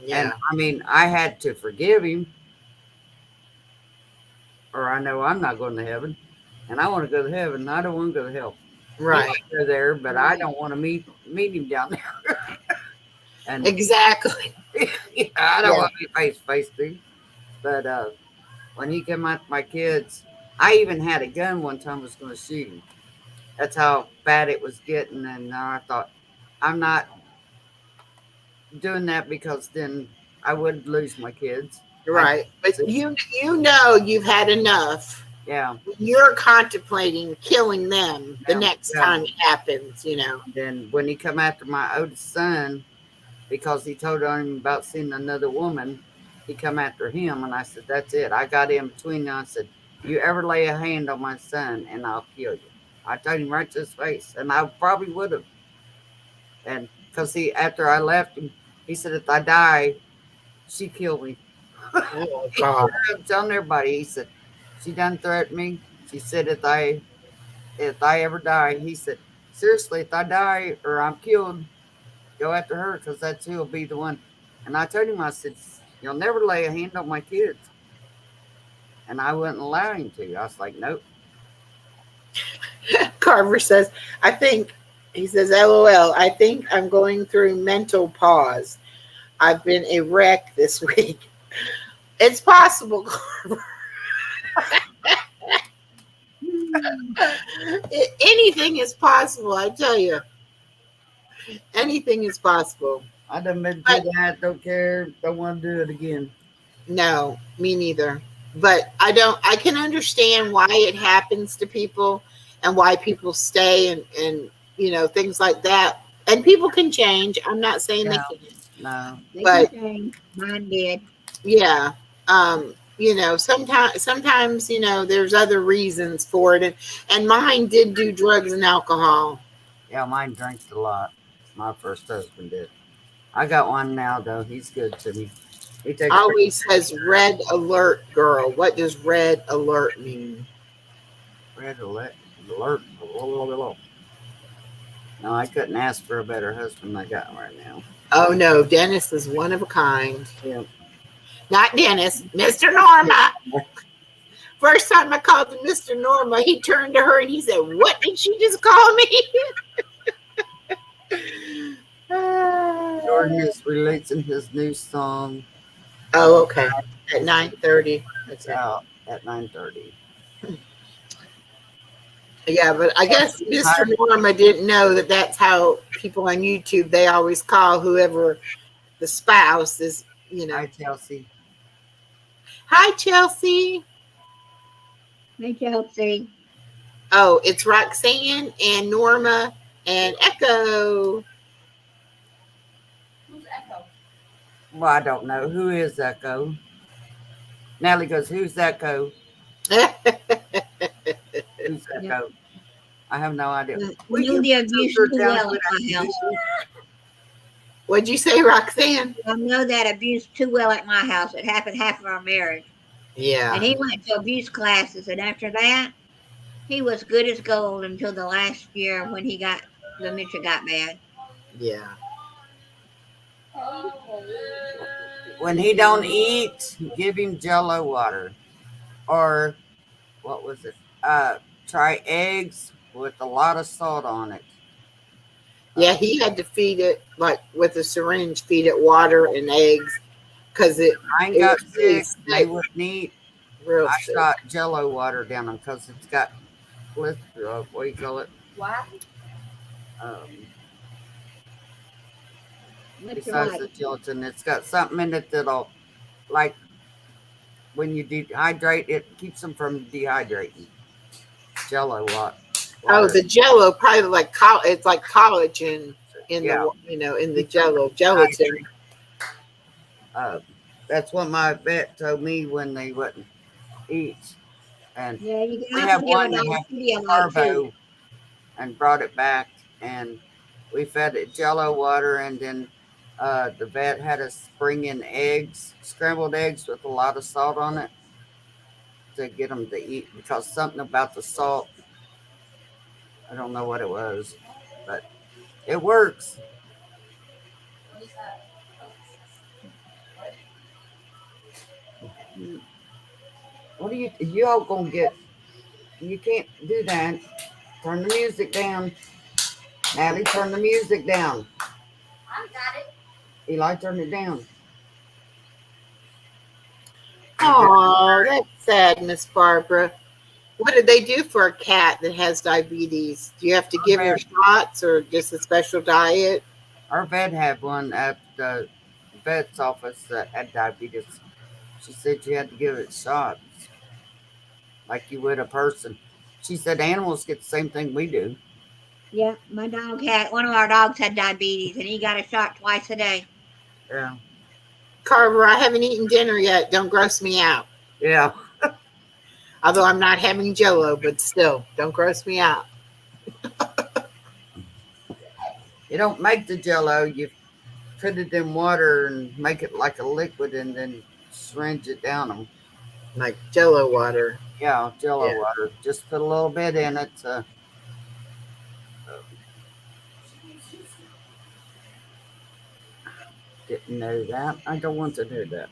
Yeah. And I mean, I had to forgive him, or I know I'm not going to heaven. and I want to go to heaven. And I don't want to go to hell. He Right. might go there, but I don't want to meet him down there. And Exactly. I don't Yeah. want to be face to face, dude. But when he came out to my kids, I even had a gun one time. I was going to shoot him. That's how bad it was getting, and I thought, I'm not doing that because then I would lose my kids. Right. But you know you've had enough. Yeah. You're contemplating killing them the Yeah, next yeah. time it happens, you know. Then when he come after my oldest son, because he told on him about seeing another woman, he come after him, and I said, that's it. I got in between them. I said, you ever lay a hand on my son, and I'll kill you. I told him right to his face, and I probably would have. And because after I left him, he said, if I die, she killed me. Oh, God. I'm telling everybody, he said, she done threatened me. She said, if I ever die, he said, seriously, if I die or I'm killed, go after her, because that's who'll be the one. And I told him, I said, you'll never lay a hand on my kids. And I wouldn't allow him to. I was like, nope. Carver says, he says, LOL, I think I'm going through mental pause. I've been a wreck this week. It's possible, Carver. Anything is possible, I tell you. Anything is possible. I done been through that. Don't care. Don't want to do it again. No, me neither. But I can understand why it happens to people and why people stay and you know, things like that. And people can change. I'm not saying they can't. No. But mine did. Yeah. You know, sometimes, you know, there's other reasons for it. And mine did do drugs and alcohol. Yeah, mine drinks a lot. My first husband did. I got one now, though. He's good to me. He takes Always says red alert, girl. What does red alert mean? red alert. No, I couldn't ask for a better husband than I got right now. Oh no, Dennis is one of a kind. Yeah. Not Dennis, Mr. Norma. First time I called him Mr. Norma, he turned to her and he said, "What did she just call me?" Jordan is releasing his new song. Oh, okay. At 9:30. It's out at 9:30. Yeah, but I guess Mr. Norma didn't know that that's how people on YouTube, they always call whoever the spouse is, you know. Hi, Chelsea. Hi, Chelsea. Hey, Chelsea. Oh, it's Roxanne and Norma and Echo. Who's Echo? Well, I don't know. Who is Echo? Natalie goes, who's Echo? Who's Echo? I have no idea. We know the abuse too well at my house. What'd you say, Roxanne? I know that abuse too well at my house. It happened half of our marriage. Yeah. And he went to abuse classes, and after that, he was good as gold until the last year when the dementia got bad. Yeah. When he don't eat, give him Jello water. Or, what was it? Try eggs with a lot of salt on it. Yeah, he had to feed it, like with a syringe, feed it water and eggs. Because Mine got was really sick. They wouldn't eat. real I sick. shot Jello water down them because it's got, what do you call it? Why? Besides the gelatin, it's got something in it that'll, like, when you dehydrate, it keeps them from dehydrating. Jello water. Oh, the Jello, probably like it's like collagen in Yeah. the, you know, in the gelatin. That's what my vet told me when they wouldn't eat. And Yeah, you we can have also one give that it had too. carbo and brought it back, and we fed it Jello water, and then the vet had us bring in eggs, scrambled eggs with a lot of salt on it to get them to eat, because something about the salt, I don't know what it was, but it works. What is that? What are you all gonna get You can't do that. Turn the music down. Natalie, turn the music down. I got it. Eli, turn it down. Oh, that's sad, Miss Barbara. What did they do for a cat that has diabetes? Do you have to give her shots or just a special diet? Our vet had one at the vet's office that had diabetes. She said you had to give it shots like you would a person. She said animals get the same thing we do. Yeah, my dog had one of our dogs had diabetes, and he got a shot twice a day. Yeah. Carver, I haven't eaten dinner yet. Don't gross me out. Yeah. Although I'm not having Jello, but still, don't gross me out. You don't make the jello, you put it in water and make it like a liquid and then syringe it down them. Like Jello water. Yeah, jello Yeah. water. Just put a little bit in it. Didn't know that. I don't want to know that.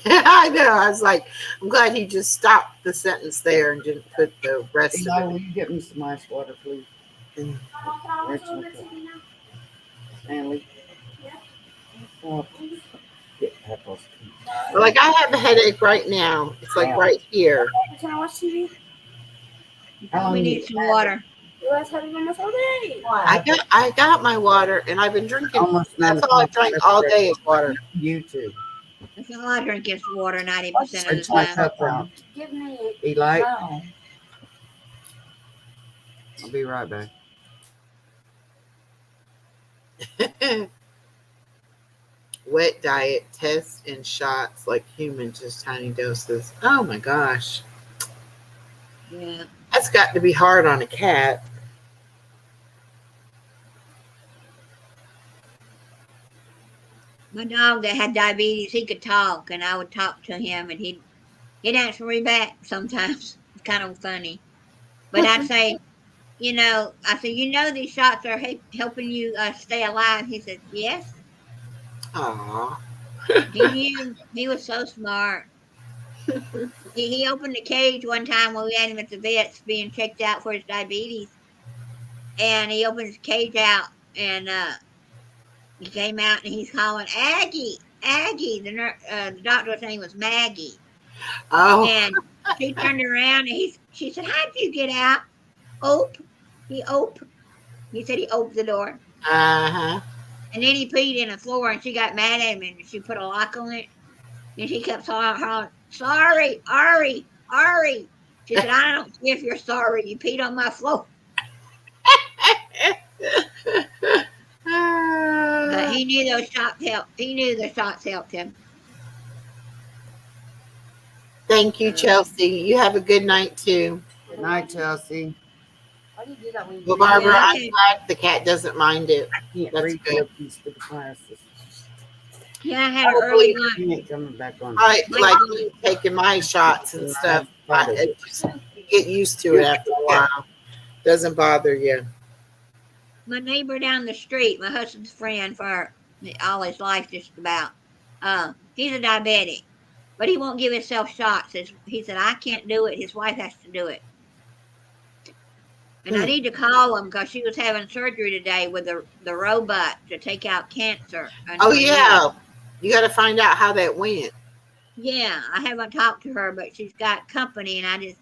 I know. I was like, I'm glad he just stopped the sentence there and didn't put the rest Eli, of will you get me some ice water, please? Stanley. Oh, get Peppa's. it. Like, I have a headache right now. It's like right here. Can I watch TV? We need some water. You guys haven't done this all day. I got my water and I've been drinking. Almost 9 That's all I o'clock. drank all day is water. You too. That's all I drink is water 90% of the French my time. cup out. Give me Eli, no. I'll be right back. Wet diet, tests and shots like humans, just tiny doses. Oh my gosh. Yeah. That's got to be hard on a cat. My dog that had diabetes, he could talk, and I would talk to him, and he'd answer me back sometimes. It's kind of funny. But I'd say, I said, these shots are helping you stay alive. He said, yes. Aw. He knew. He was so smart. He opened the cage one time when we had him at the vet's being checked out for his diabetes. And he opened his cage out, and he came out and he's calling Aggie. The doctor's name was Maggie. Oh. And she turned around and she said, how'd you get out? He said he opened the door. Uh-huh. And then he peed in the floor and she got mad at him and she put a lock on it. And she kept hollering, sorry, Ari. She said, I don't care if you're sorry. You peed on my floor. But he knew those shots helped. He knew the shots helped him. Thank you, Chelsea. You have a good night too. Good night, Chelsea. Why do you do that when you Well, do Barbara, Yeah, I'm glad the cat doesn't mind it. I can't That's read good. these stupid glasses. Yeah, I had an early lunch. You ain't coming back on. I like me taking my shots and stuff. You get used to it after a while. Doesn't bother you. My neighbor down the street, my husband's friend for all his life, just about. He's a diabetic, but he won't give himself shots. He said, I can't do it. His wife has to do it. And I need to call him because she was having surgery today with the robot to take out cancer. Oh, yeah. You got to find out how that went. Yeah, I haven't talked to her, but she's got company, and I just,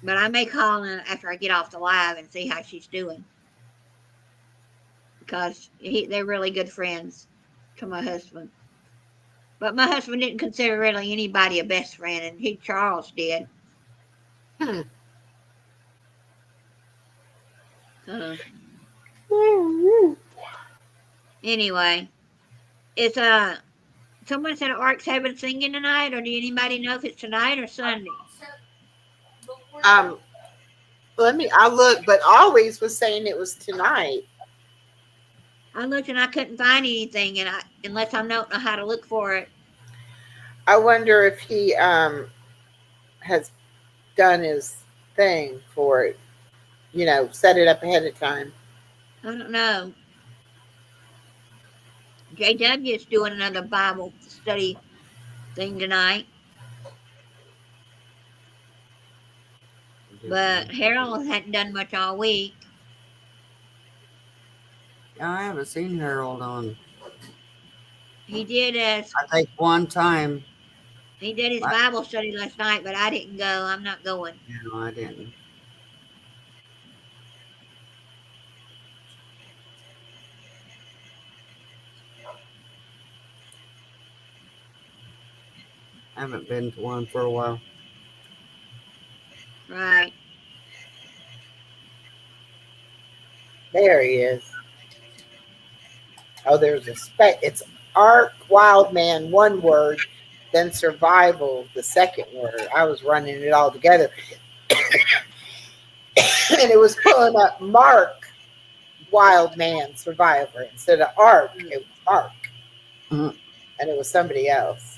but I may call her after I get off the live and see how she's doing. Because they're really good friends to my husband. But my husband didn't consider really anybody a best friend, and Charles did. Anyway, it's someone said Ark's having singing tonight, or do anybody know if it's tonight or Sunday? I'll look, but always was saying it was tonight. I looked and I couldn't find anything, and unless I don't know how to look for it. I wonder if he has done his thing for it. Set it up ahead of time. I don't know. JW is doing another Bible study thing tonight. But Harold hadn't done much all week. Yeah, I haven't seen Harold on. He did I think one time. his Bible study last night, but I didn't go. I'm not going. No, I didn't. I haven't been to one for a while. Right. There he is. Oh, there's a it's Ark Wildman, one word, then survival, the second word. I was running it all together. And it was pulling up Mark Wildman Survivor instead of Ark. It was Mark. Mhm. And it was somebody else.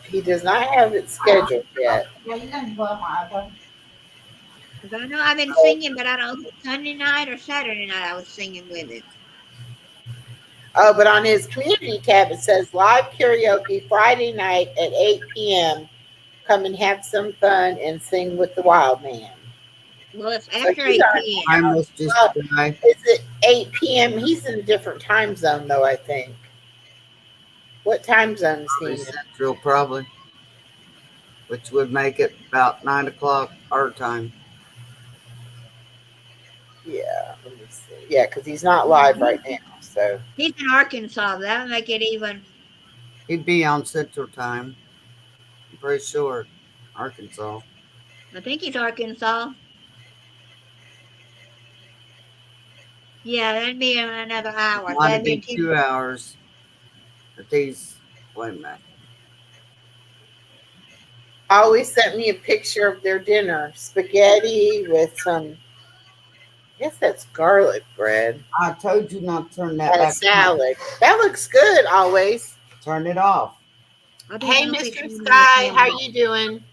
He does not have it scheduled yet. Because I know I've been singing, but I don't know if it's Sunday night or Saturday night I was singing with him. Oh, but on his community tab, it says live karaoke Friday night at 8 p.m. Come and have some fun and sing with the Wild Man. Well, it's after 8 p.m. I must just die. Is it 8 p.m.? He's in a different time zone, though, I think. What time zone is he in? Central, probably. Which would make it about 9 o'clock our time. Yeah, let me see. Yeah, because he's not live right now. So He's in Arkansas. That'll make it even. He'd be on Central Time. I'm pretty sure. Arkansas. I think he's Arkansas. Yeah, that'd be in another hour. Might That'd be be 2 hours. But these, wait a minute. always sent me a picture of their dinner. Spaghetti with some, I guess that's garlic bread. I told you not to turn that And a back on. salad. That looks good always. Turn it off. Hey, Mr. Sky, how you doing?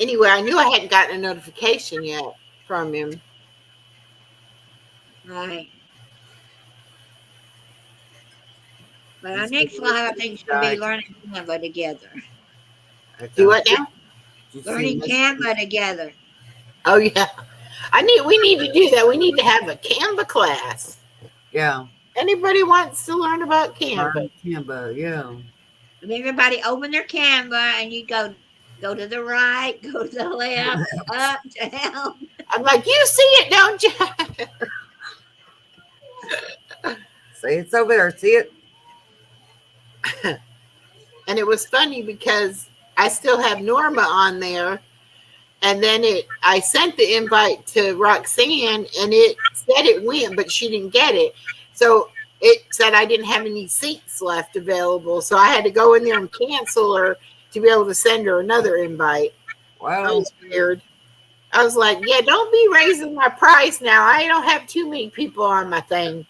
Anyway, I knew I hadn't gotten a notification yet from him. Right. But our next live, I think, should be learning Canva together. Do what now? Learning Canva together. Oh yeah, we need to do that. We need to have a Canva class. Yeah. Anybody wants to learn about Canva? Learn Canva, yeah. And everybody open their Canva and you go to the right, go to the left, up, down. I'm like, you see it, don't you? See, it's over there. See it? And it was funny because I still have Norma on there. And then I sent the invite to Roxanne and it said it went, but she didn't get it. So it said I didn't have any seats left available. So I had to go in there and cancel her to be able to send her another invite. Wow. That was weird. I was like, yeah, don't be raising my price now. I don't have too many people on my thing.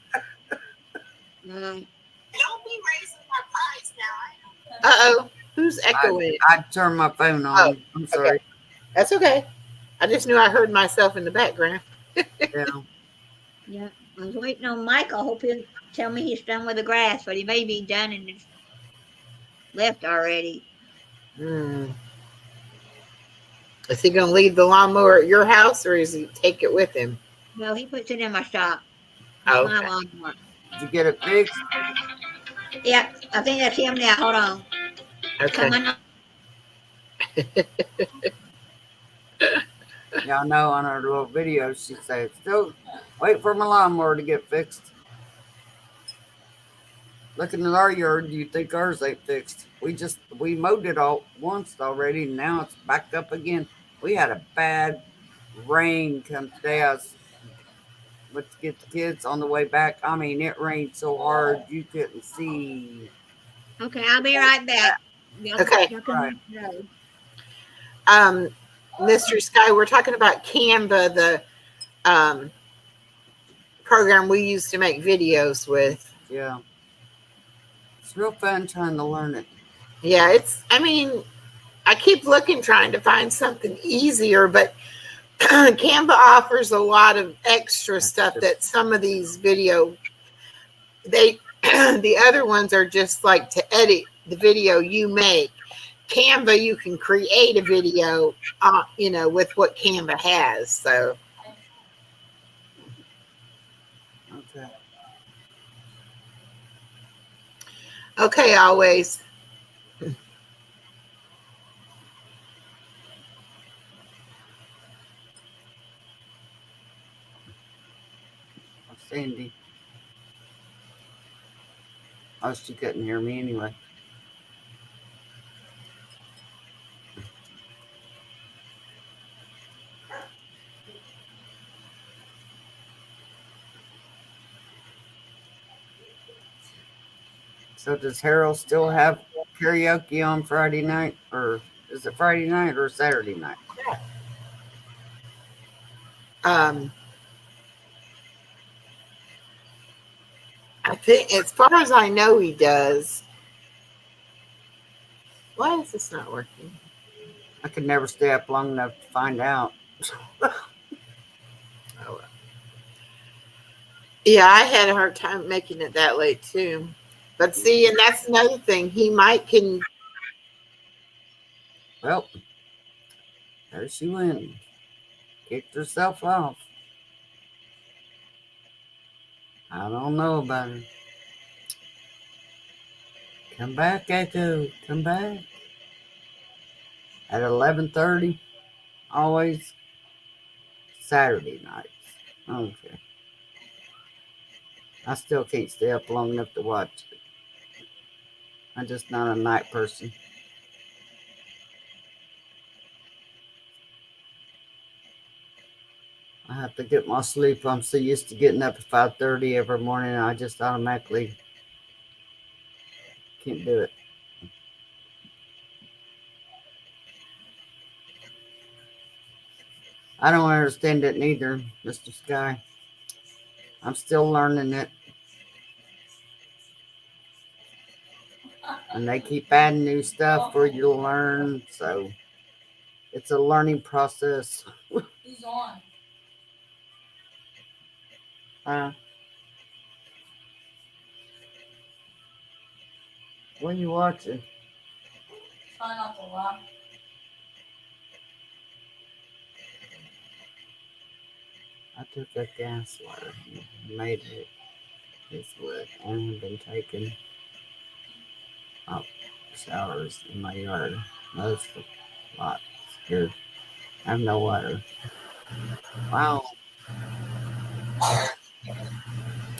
Don't be raising my price now. Uh-oh. Who's echoing? I turned my phone on. Oh, I'm sorry. Okay. That's okay. I just knew I heard myself in the background. Yeah. Yeah. I was waiting on Michael. I hope he'll tell me he's done with the grass, but he may be done and it's left already. Is he going to leave the lawnmower at your house or is he take it with him? No, he puts it in my shop. Oh, My okay. lawnmower. Did you get it fixed? Yep, I think that's him now. Hold on. Okay. Coming on. Y'all know on our little video, she said, still wait for my lawnmower to get fixed. Looking at our yard, you think ours ain't fixed. We mowed it all once already, and now it's back up again. We had a bad rain come today. I was went to get the kids on the way back. I mean, it rained so hard you couldn't see. Okay, I'll be right back. Okay. Right. Mr. Sky, we're talking about Canva, the program we use to make videos with. Yeah. It's real fun trying to learn it. Yeah, I keep looking, trying to find something easier, but Canva offers a lot of extra stuff that some of these video the other ones are just like to edit the video you make. Canva, you can create a video, with what Canva has. So, Okay. okay, always. Cindy. Oh, she couldn't hear me anyway. So does Harold still have karaoke on Friday night, or is it Friday night or Saturday night? I think, as far as I know, he does. Why is this not working? I could never stay up long enough to find out. Oh, yeah, I had a hard time making it that late too. But see, and that's another thing. He can. Well, there she went. Kicked herself off. I don't know about her. Come back, Echo. Come back. At 11:30, always Saturday nights. Okay. I still can't stay up long enough to watch it. I'm just not a night person. I have to get my sleep. I'm so used to getting up at 5:30 every morning. I just automatically can't do it. I don't understand it neither, Mr. Sky. I'm still learning it. And they keep adding new stuff for you to learn. So it's a learning process. Who's on? What are you watching? Trying not to laugh. I took a gas water and made it this wood, and have been taking showers in my yard. Most of lots here. I have no water. Wow.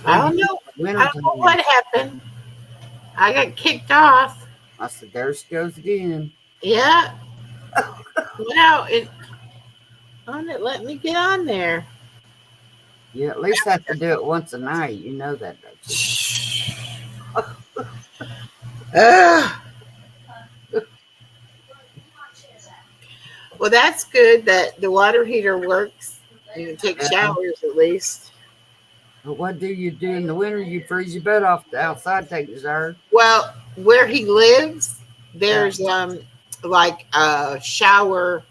I don't know. I don't know what happened. I got kicked off. I said, there she goes again. Yeah. Well, it let me get on there. You at least have to do it once a night. You know that, don't you? Well, that's good that the water heater works. You can take showers at least. But what do you do in the winter? You freeze your butt off the outside, take a shower. Well, where he lives, there's like shower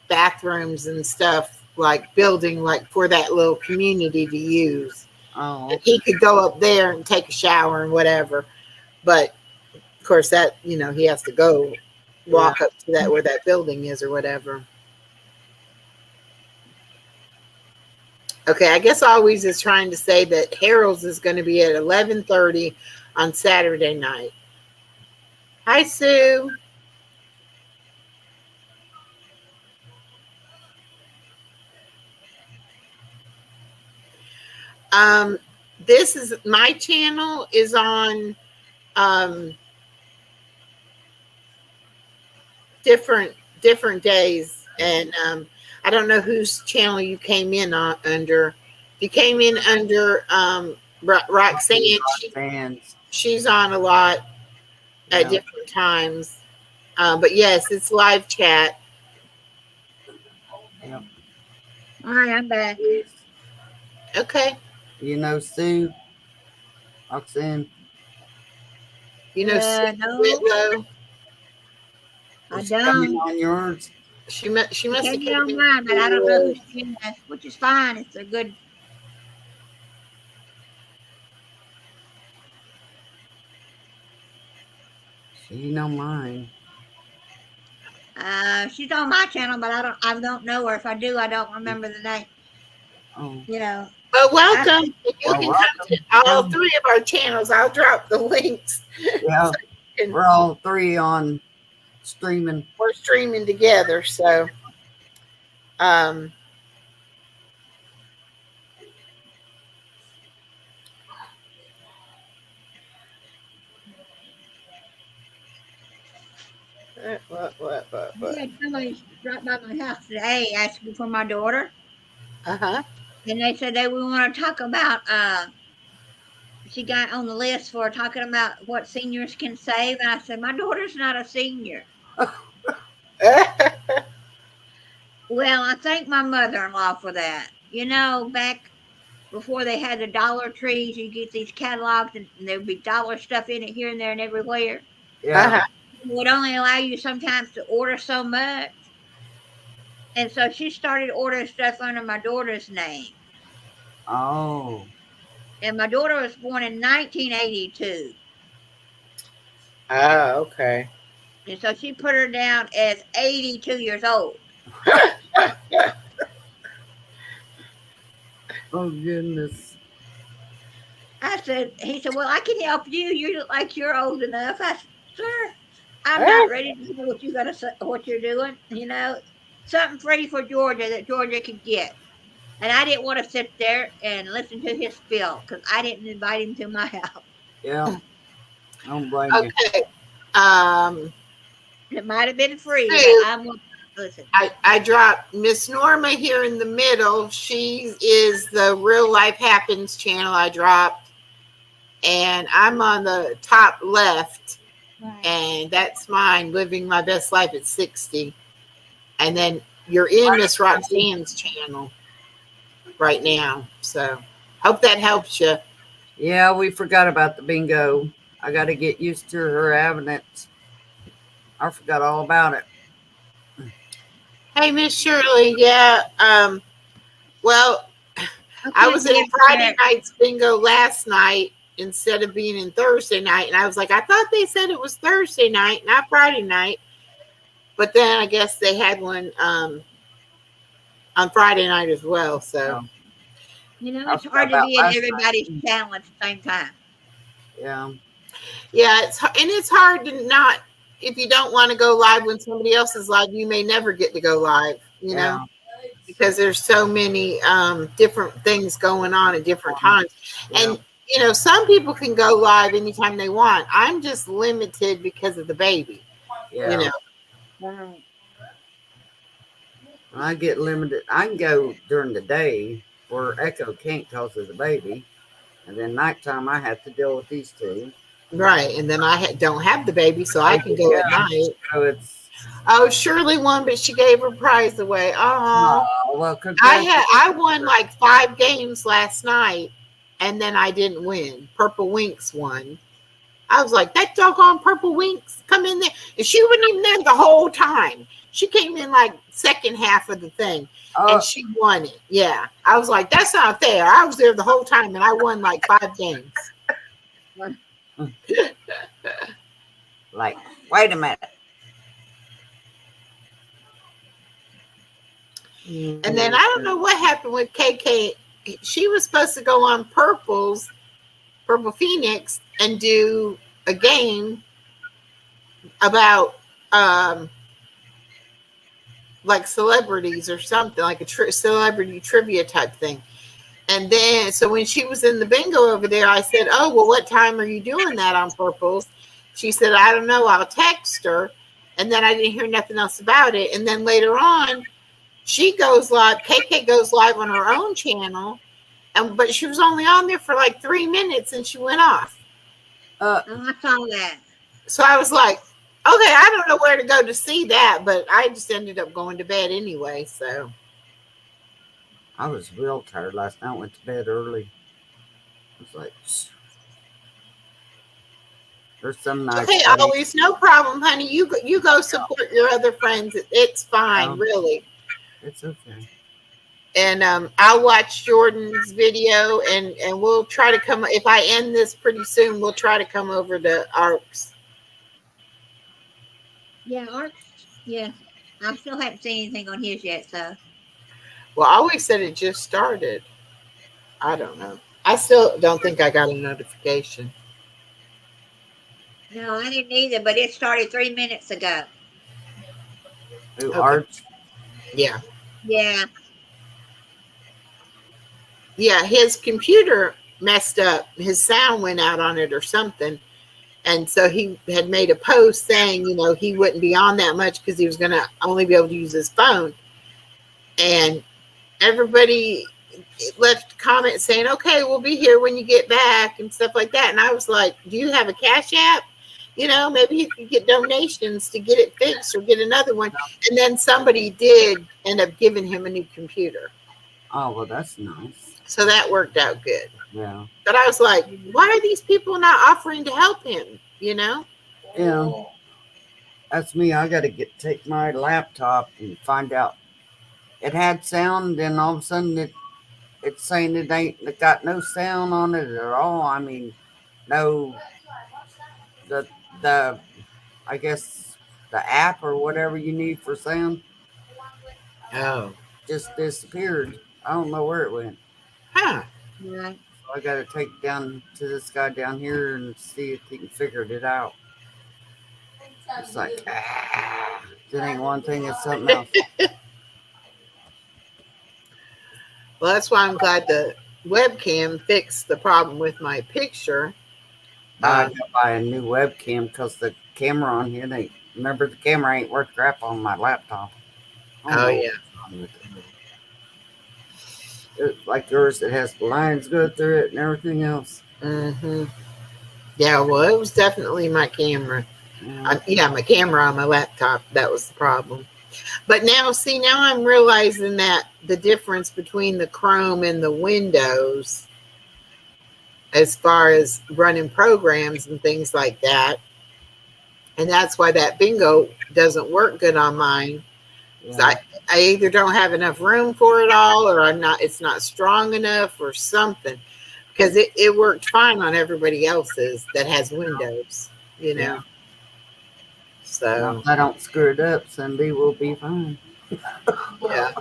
bathrooms and stuff, like building like for that little community to use. Oh, And he could go up there and take a shower and whatever. But of course that, he has to go walk up to that where that building is or whatever. Okay, I guess Always is trying to say that Harold's is going to be at 11:30 on Saturday night. Hi, Sue. This is my channel is on different days, and I don't know whose channel you came in on under. If you came in under Roxanne, she's on a lot at different times. But yes, it's live chat. Yep. All right, I'm back. Okay. You know Sue? Roxanne? You know Sue No, Whitlow? I Is she coming don't. on yours? She must She have can't came get on in. mine, but I don't know who she is, which is fine. It's a good. She don't mind. She's on my channel, but I don't know her. If I do, I don't remember the name. Oh, You know. But I, welcome. You well, can come to all three of our channels. I'll drop the links. yeah. And We're all three on streaming. we're streaming together. So, um, we had somebody right by my house today asking for my daughter, uh-huh. and they said they would want to talk about. She got on the list for talking about what seniors can save, and I said my daughter's not a senior. Well, I thank my mother-in-law for that. You know, back before they had the Dollar Trees, you get these catalogs, and there'd be dollar stuff in it here and there and everywhere. Yeah. Uh-huh. It would only allow you sometimes to order so much. And so she started ordering stuff under my daughter's name. Oh. And my daughter was born in 1982. Oh, okay. And so she put her down as 82 years old. Oh goodness. He said, well, I can help you. You look like you're old enough. I said, sir, I'm not ready to know what you're doing. You know, something free for Georgia that Georgia could get. And I didn't want to sit there and listen to his spiel because I didn't invite him to my house. Yeah. Don't blame you. Okay. It might have been free, but Hey. I'm going to listen. I dropped Miss Norma here in the middle. She is the Real Life Happens channel I dropped. And I'm on the top left. Right. And that's mine, Living My Best Life at 60. And then you're in Miss Roxanne's channel right now. So hope that helps you. Yeah, we forgot about the bingo. I got to get used to her having it. I forgot all about it. Hey, Miss Shirley. Yeah. Well, I was in Friday night's bingo last night instead of being in Thursday night. And I was like, I thought they said it was Thursday night, not Friday night. But then I guess they had one on Friday night as well. So, you know, it's hard to be in everybody's channel at the same time. Yeah. Yeah, it's hard to not, if you don't want to go live when somebody else is live, you may never get to go live, you know, because there's so many different things going on at different times. And, you know, some people can go live anytime they want. I'm just limited because of the baby, you know. Right. I get limited. I can go during the day where Echo can't because of the baby. And then nighttime, I have to deal with these two. Right. And then I don't have the baby, so I can go at night. So it's. Oh, Shirley won, but she gave her prize away. Oh, well, I won like 5 games last night, and then I didn't win. Purple Winks won. I was like, that doggone Purple Winks, come in there. And she wasn't even there the whole time. She came in like second half of the thing, and she won it. Yeah. I was like, that's not fair. I was there the whole time, and I won like 5 games. Like, wait a minute. And then I don't know what happened with KK. She was supposed to go on Purple Phoenix, and do a game about like celebrities or something, like a celebrity trivia type thing. And then, so when she was in the bingo over there, I said, oh, well, what time are you doing that on Purples? She said, I don't know, I'll text her. And then I didn't hear nothing else about it. And then later on, she goes live, KK goes live on her own channel, but she was only on there for like 3 minutes and she went off. I saw that. So I was like, okay, I don't know where to go to see that, but I just ended up going to bed anyway. So I was real tired last night. Went to bed early. I was like, There's some nice Okay, days. always no problem, honey. You go support your other friends. It's fine, really. It's okay. And I'll watch Jordan's video, and we'll try to come. If I end this pretty soon, we'll try to come over to ARCS. Yeah, Arch. Yeah, I still haven't seen anything on his yet. So. Well, I always said it just started. I don't know. I still don't think I got a notification. No, I didn't either, but it started 3 minutes ago. Who, Okay. Arch? Yeah. Yeah. Yeah, his computer messed up. His sound went out on it or something. And so he had made a post saying, you know, he wouldn't be on that much because he was going to only be able to use his phone. And everybody left comments saying, okay, we'll be here when you get back and stuff like that. And I was like, do you have a Cash App? You know, maybe you could get donations to get it fixed or get another one. And then somebody did end up giving him a new computer. Oh, well, that's nice. So that worked out good. Yeah. But I was like, why are these people not offering to help him? You know? Yeah. That's me. I got to take my laptop and find out. It had sound, and all of a sudden it's saying it got no sound on it at all. I mean, no, the I guess the app or whatever you need for sound Oh. just disappeared. I don't know where it went. Huh. Right. So I got to take it down to this guy down here and see if he can figure it out. It's like, it ain't one thing, it's something else. Well, that's why I'm glad the webcam fixed the problem with my picture. I got to buy a new webcam because the camera on here, remember the camera ain't worth crap on my laptop. Oh, yeah. It's like yours, it has the lines go through it and everything else. Mm-hmm. Yeah, well, it was definitely my camera. My camera on my laptop. That was the problem. But now I'm realizing that the difference between the Chrome and the Windows, as far as running programs and things like that. And that's why that bingo doesn't work good on mine. Yeah. I either don't have enough room for it all, or it's not strong enough or something, because it worked fine on everybody else's that has Windows, you know. Yeah. So if I don't screw it up, Cindy will be fine. yeah.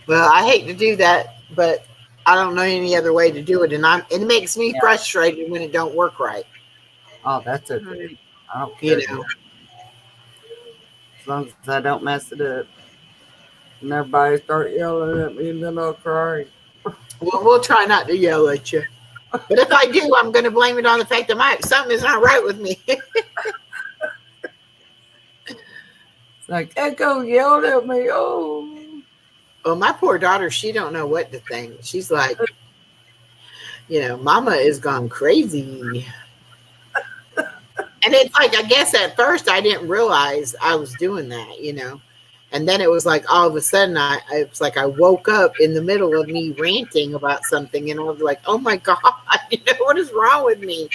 Well, I hate to do that, but I don't know any other way to do it, and it makes me frustrated when it don't work right. Oh, that's okay. I don't care. You know. As long as I don't mess it up. And everybody start yelling at me and then I'll cry. Well, we'll try not to yell at you. But if I do, I'm going to blame it on the fact that something is not right with me. It's like, Echo yelled at me. Oh. Well, my poor daughter, she don't know what to think. She's like, Mama is gone crazy. And it's like, I guess at first I didn't realize I was doing that, And then it was like all of a sudden it's like I woke up in the middle of me ranting about something, and I was like, oh my God, what is wrong with me?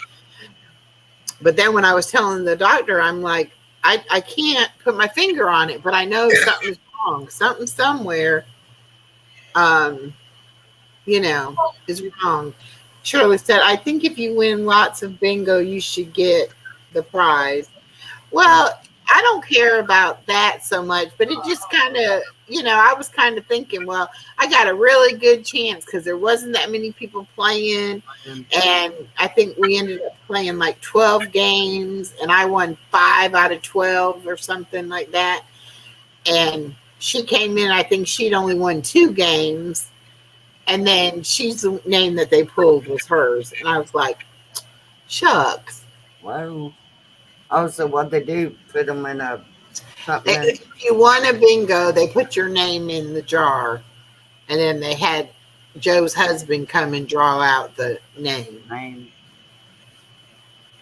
But then when I was telling the doctor, I'm like, I can't put my finger on it, but I know something's wrong. Something somewhere, is wrong. Shirley said, I think if you win lots of bingo, you should get the prize. Well, I don't care about that so much, but it just kind of, I was kind of thinking, well, I got a really good chance because there wasn't that many people playing. And I think we ended up playing like 12 games, and I won 5 out of 12 or something like that. And she came in, I think she'd only won 2 games. And then the name that they pulled was hers. And I was like, shucks. Wow. Oh, so what they do? Put them in something. If you won a bingo, they put your name in the jar, and then they had Joe's husband come and draw out the name.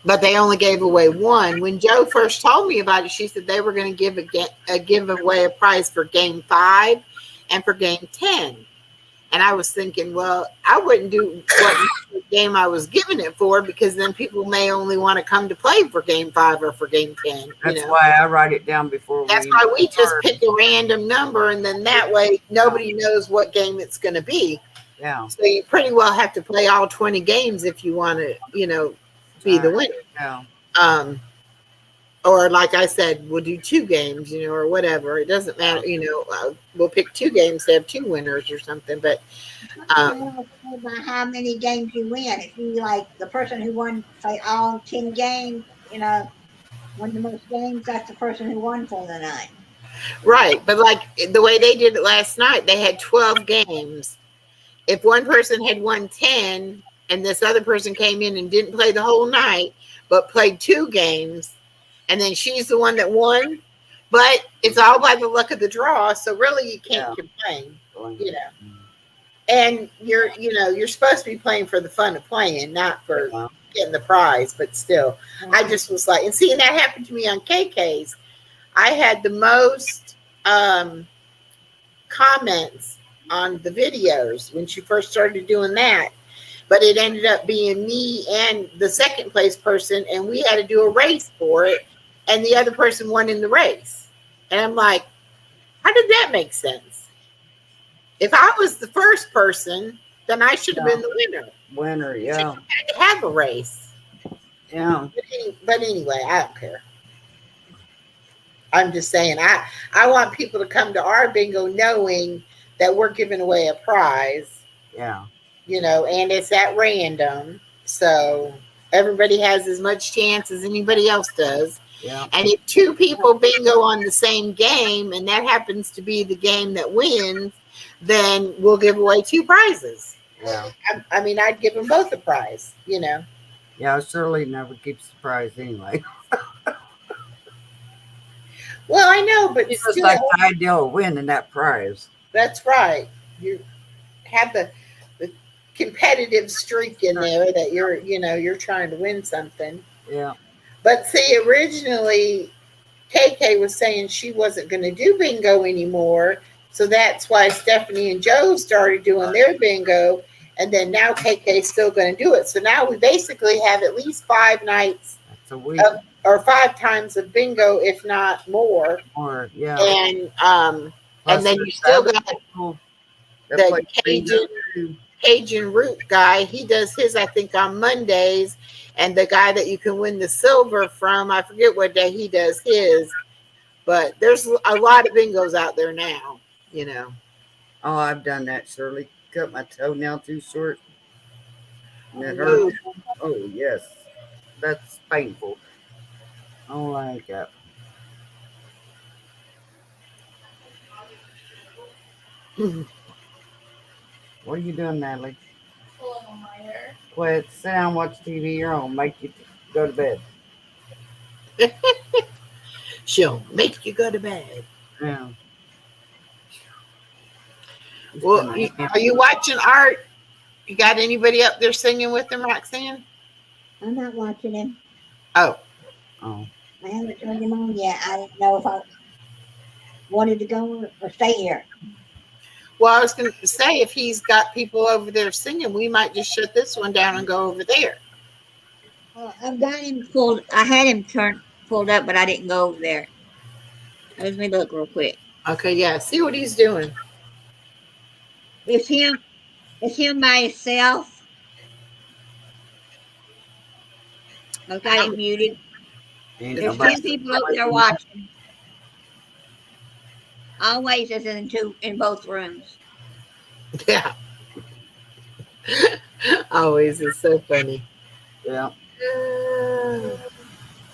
But they only gave away 1. When Joe first told me about it, she said they were going to give away a prize for game 5 and for game 10. And I was thinking, well, I wouldn't do what game I was giving it for, because then people may only want to come to play for game 5 or for game 10. That's why I write it down before That's why we just pick a random number, and then that way nobody knows what game it's going to be. Yeah. So you pretty well have to play all 20 games if you want to, be the winner. Yeah. Or like I said, we'll do 2 games, or whatever. It doesn't matter, we'll pick 2 games to have 2 winners or something. But By how many games you win. If you like the person who won, say, all 10 games, won the most games, that's the person who won for the night. right, but like the way they did it last night, they had 12 games. If one person had won 10 and this other person came in and didn't play the whole night, but played 2 games, and then she's the one that won, but it's all by the luck of the draw. So really you can't complain, and you're supposed to be playing for the fun of playing, not for getting the prize, but still, I just was like, and seeing that happened to me on KK's, I had the most comments on the videos when she first started doing that, but it ended up being me and the second place person, and we had to do a race for it, and the other person won in the race. And I'm like, how did that make sense? If I was the first person, then I should have been the winner. Yeah. I had to have a race. Yeah. But anyway, I don't care. I'm just saying, I want people to come to our bingo knowing that we're giving away a prize. Yeah. And it's at random. So everybody has as much chance as anybody else does. Yeah. And if 2 people bingo on the same game, and that happens to be the game that wins, then we'll give away 2 prizes. Yeah. I mean, I'd give them both a prize, Yeah, Shirley never keeps the prize anyway. Well, I know, but It's still, just like the ideal of winning that prize. that's right. You have the competitive streak in there that you're trying to win something. Yeah. But see, originally KK was saying she wasn't going to do bingo anymore. So that's why Stephanie and Joe started doing their bingo. And then now KK's still going to do it. So now we basically have at least 5 nights That's a week. or 5 times of bingo, if not more. Or, yeah. And Plus then you still got people that the play bingo too. Cajun Root guy. He does his, I think, on Mondays. And the guy that you can win the silver from, I forget what day he does his. But there's a lot of bingos out there now, Oh, I've done that, Shirley. Cut my toenail too short. And it hurts. Oh, yes. That's painful. I don't like that. What are you doing, Natalie? Pulling on my hair. Quit. Sit down, watch TV. You're on. Make you go to bed. She'll make you go to bed. Yeah. Well, are you watching art? You got anybody up there singing with them, Roxanne? I'm not watching him. Oh. Oh. I haven't turned him on yet. I didn't know if I wanted to go or stay here. Well, I was going to say, if he's got people over there singing, we might just shut this one down and go over there. Well, I've got him pulled. I had him pulled up, but I didn't go over there. Let me look real quick. Okay, yeah. See what he's doing. It's him by himself. I've got it muted. Ain't There's nobody- 10 people over there watching. Always is in both rooms. Yeah. Always is so funny. Yeah.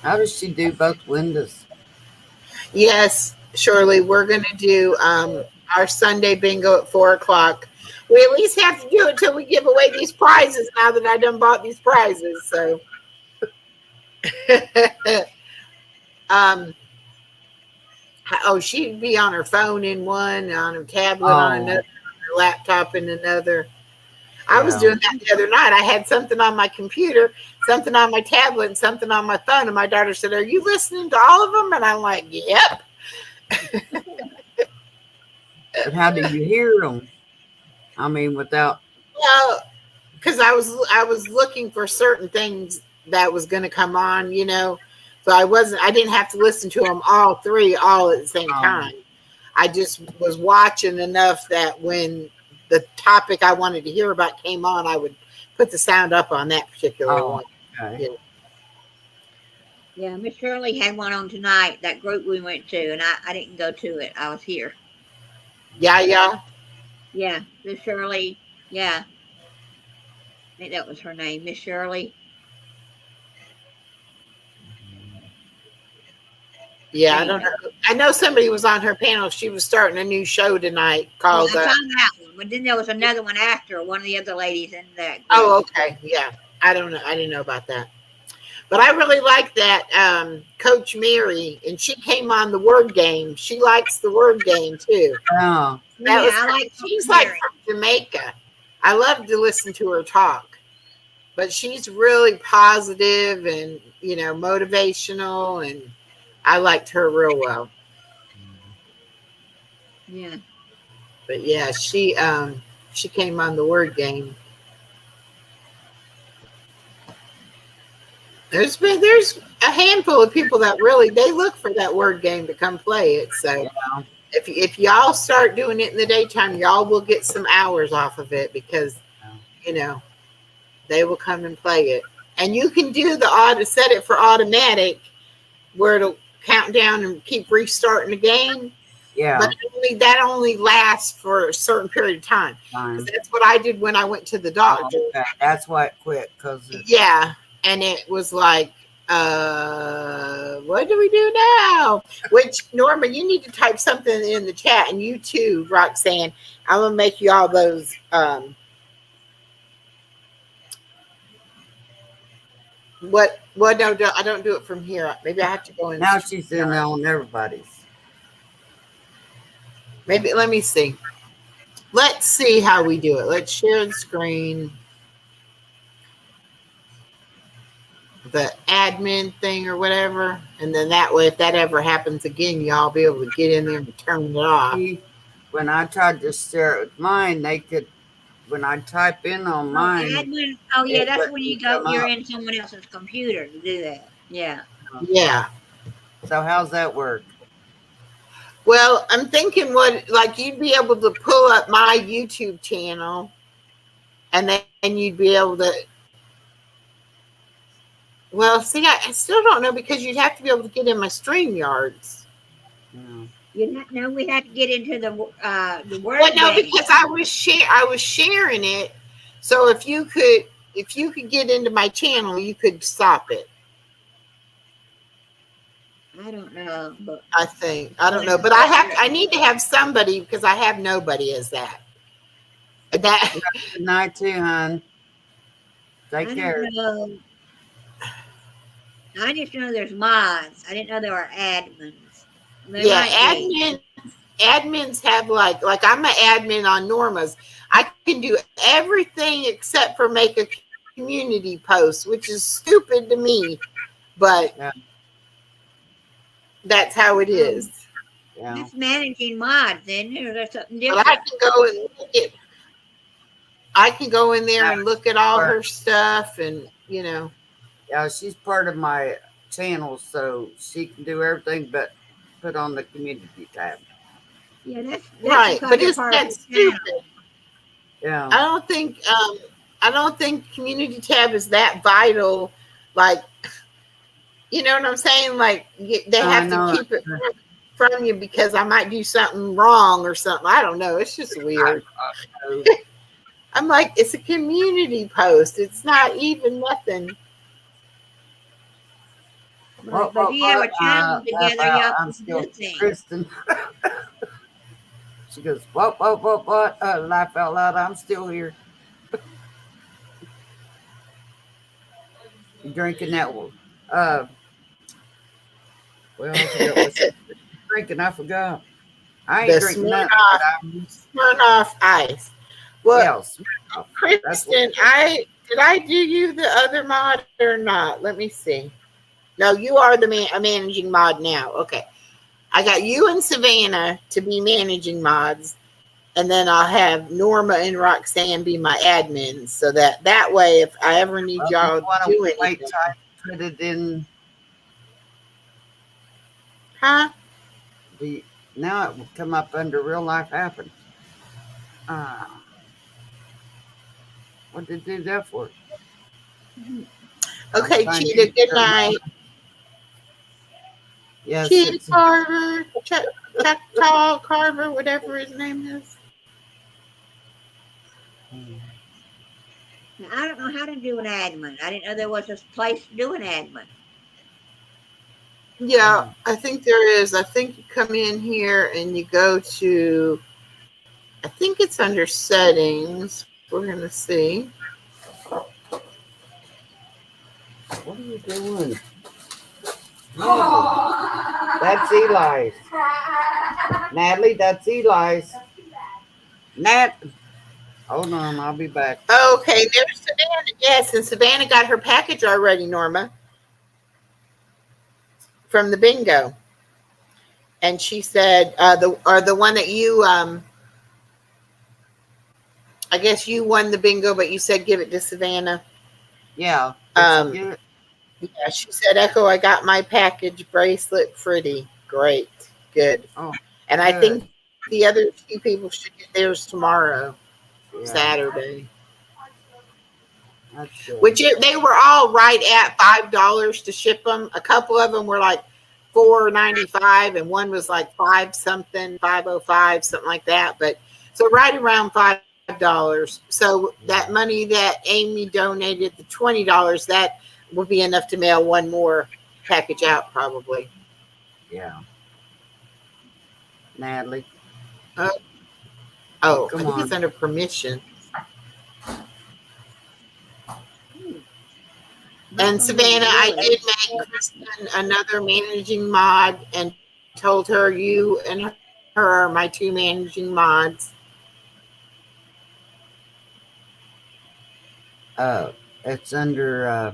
How does she do both windows? Yes, Shirley, we're going to do our Sunday bingo at 4:00. We at least have to do it till we give away these prizes now that I done bought these prizes. So, she'd be on her phone in one, on her tablet on another, on her laptop in another. I was doing that the other night. I had something on my computer, something on my tablet, and something on my phone. And my daughter said, "Are you listening to all of them?" And I'm like, "Yep." But how do you hear them? I mean, without. Well, because I was looking for certain things that was going to come on, you know, so I didn't have to listen to them all three all at the same time. I just was watching enough that when the topic I wanted to hear about came on, I would put the sound up on that particular one. Okay. You know. Yeah, Miss Shirley had one on tonight, that group we went to, and I didn't go to it. I was here. Yeah. Yeah, Miss Shirley. Yeah. I think that was her name, Miss Shirley. Yeah, I don't know. I know somebody was on her panel. She was starting a new show tonight called. I found that one, but then there was another one after one of the other ladies in that group. Oh, okay. Yeah, I don't know. I didn't know about that, but I really like that Coach Mary, and she came on the word game. She likes the word game too. Oh, That was I like she's Mary. like from Jamaica. I love to listen to her talk, but she's really positive and motivational, and I liked her real well. Yeah. But yeah, she came on the word game. There's a handful of people that really they look for that word game to come play it. So yeah. if y'all start doing it in the daytime, y'all will get some hours off of it because they will come and play it. And you can do set it for automatic where it'll count down and keep restarting the game. Yeah. But that only lasts for a certain period of time. That's what I did when I went to the doctor. Oh, okay. That's why it quit. Yeah. And it was like, what do we do now? Which, Norma, you need to type something in the chat, and you too, Roxanne. I'm going to make you all those. What? No, I don't do it from here. Maybe I have to go in. Now she's in on everybody's. Maybe, let me see. Let's see how we do it. Let's share the screen. The admin thing or whatever, and then that way if that ever happens again, y'all be able to get in there and turn it off. When I tried to share it with mine, they could, when I type in on mine. Admin, that's when you're in someone else's computer to do that. Yeah. So how's that work? Well, I'm thinking you'd be able to pull up my YouTube channel, and then you'd be able to. Well, see, I still don't know because you'd have to be able to get in my StreamYards. Yeah. We have to get into the word. Well, no, because I was sharing it. So if you could get into my channel, you could stop it. I don't know, but I don't know, but I need to have somebody because I have nobody as that. Good night too, hon. Take care. I just know there's mods. I didn't know there were admins. Admins have like I'm an admin on Norma's. I can do everything except for make a community post, which is stupid to me, but that's how it is. Yeah. That's managing mods, isn't it? Or there's something different. But I can go in there and look at all her stuff, and Yeah, she's part of my channel, so she can do everything but put on the community tab. Yeah, that's right. But that's stupid. Yeah. I don't think community tab is that vital. Like, you know what I'm saying? Like they have to keep it from you because I might do something wrong or something. I don't know. It's just weird. I'm like, it's a community post. It's not even nothing. But if you have a channel together, I'm still Kristen. She goes, what? Laugh out loud. I'm still here. You drinking that one? Well, I forgot what's drinking. I forgot. I ain't drinking nothing. Smirnoff Ice. Well, yeah, Kristen, did I do you the other mod or not? Let me see. No, you are the managing mod now. Okay. I got you and Savannah to be managing mods. and then I'll have Norma and Roxanne be my admins, so that way, if I ever need Well, y'all you want to do to wait anything, till I put it in huh? the, now it will come up under real life happen. What did they do that for? Okay, I'm Cheetah. Good night. Yes, Cheetah it's Carver, Choctaw Carver, whatever his name is. Now, I don't know how to do an admin. I didn't know there was a place to do an admin. Yeah, I think there is. I think you come in here and you go to, I think it's under settings. We're going to see. What are you doing? That's Eli's. Natalie, that's Eli's. Nat, hold on, I'll be back. Okay, there's Savannah. Yes, and Savannah got her package already, Norma, from the bingo. And she said, the one that you, I guess you won the bingo, but you said give it to Savannah. Yeah. Yeah, she said, Echo, I got my package bracelet pretty. Great. Good. Oh, and I think the other two people should get theirs tomorrow, Saturday. That's good. Which they were all right at $5 to ship them. A couple of them were like $4.95, and one was like $5.05, something like that. But so right around $5. So that money that Amy donated, the $20, that will be enough to mail one more package out, probably. Yeah. Natalie. Oh, Come I think on. it's under permission. And Savannah, I did make Kristen another managing mod and told her you and her are my two managing mods. It's under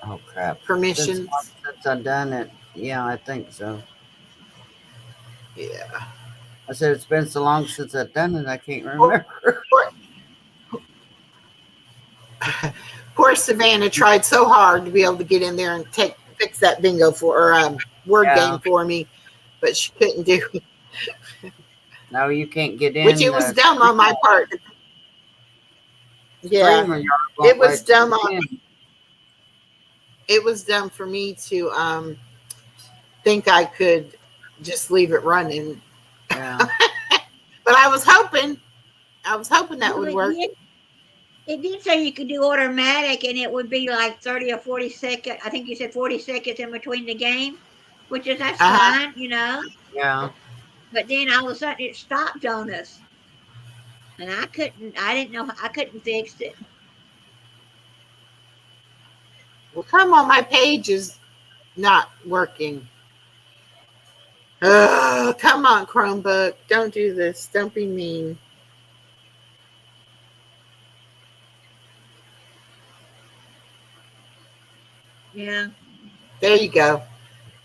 oh crap. Permissions. Since I've done it. Yeah, I think so. Yeah. I said it's been so long since I've done it, I can't remember. Poor Savannah tried so hard to be able to get in there and fix that bingo or word game for me, but she couldn't do it. No, you can't get in. Which it was dumb on my part. Yeah, it was dumb it was dumb for me to think I could just leave it running. Yeah. But I was hoping that would work. It did say you could do automatic, and it would be like 30 or 40 seconds. I think you said 40 seconds in between the game, which is that's fine, you know. Yeah. But then all of a sudden it stopped on us, and I didn't know, I couldn't fix it. Well, come on, my page is not working. Come on, Chromebook. Don't do this. Don't be mean. Yeah. There you go.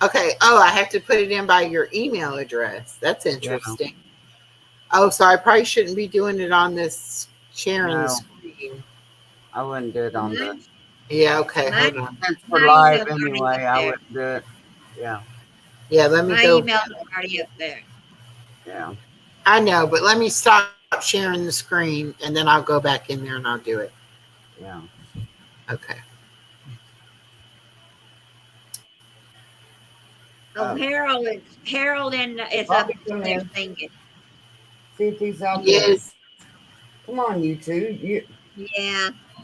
Okay. Oh, I have to put it in by your email address. That's interesting. Yeah. Oh, so I probably shouldn't be doing it on this sharing the screen. I wouldn't do it on the. Yeah. Okay. Hold on. Since we're live anyway, I wouldn't do it. Yeah. Yeah. Let me my go. My email's already up there. Yeah. I know, but let me stop sharing the screen, and then I'll go back in there and I'll do it. Yeah. Okay. Oh, Harold is up there singing. See if he's out there. Yes. Come on, you two. Yeah. He's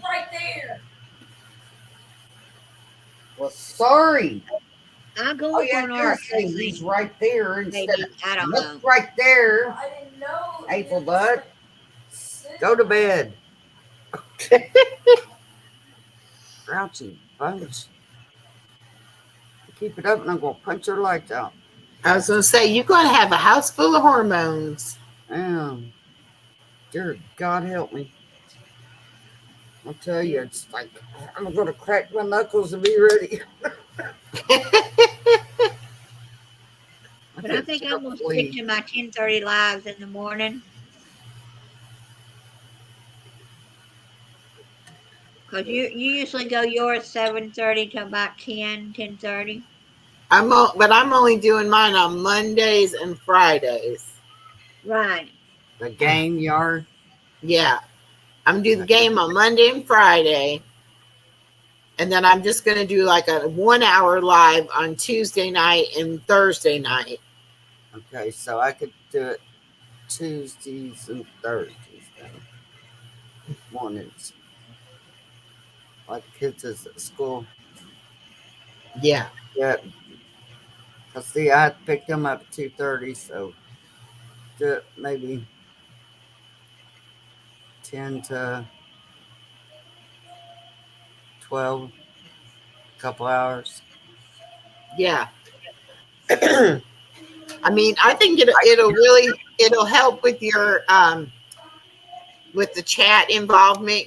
right there. Well, sorry. I'm going for an art. He's right there. Instead Maybe. I don't know. Right there. I didn't know. April Bud. Go to bed. Grouchy bunch. Keep it up and I'm going to punch your lights out. I was going to say, you're going to have a house full of hormones. Dear God, help me. I'll tell you, it's like I'm going to crack my knuckles and be ready. I But I think I'm gonna stick to my 10:30 lives in the morning. Cause you usually go yours 7:30 to about 10:30. But I'm only doing mine on Mondays and Fridays. Right. The game yard. Yeah. I'm gonna do the game on Monday and Friday. And then I'm just gonna do like a 1 hour live on Tuesday night and Thursday night. Okay, so I could do it Tuesdays and Thursdays mornings. Like kids is at school. Yeah. Yeah. Cause see, I had to pick them up at 2:30, so do it maybe 10 to 12, a couple hours. Yeah. I mean, I think it'll help with your with the chat involvement,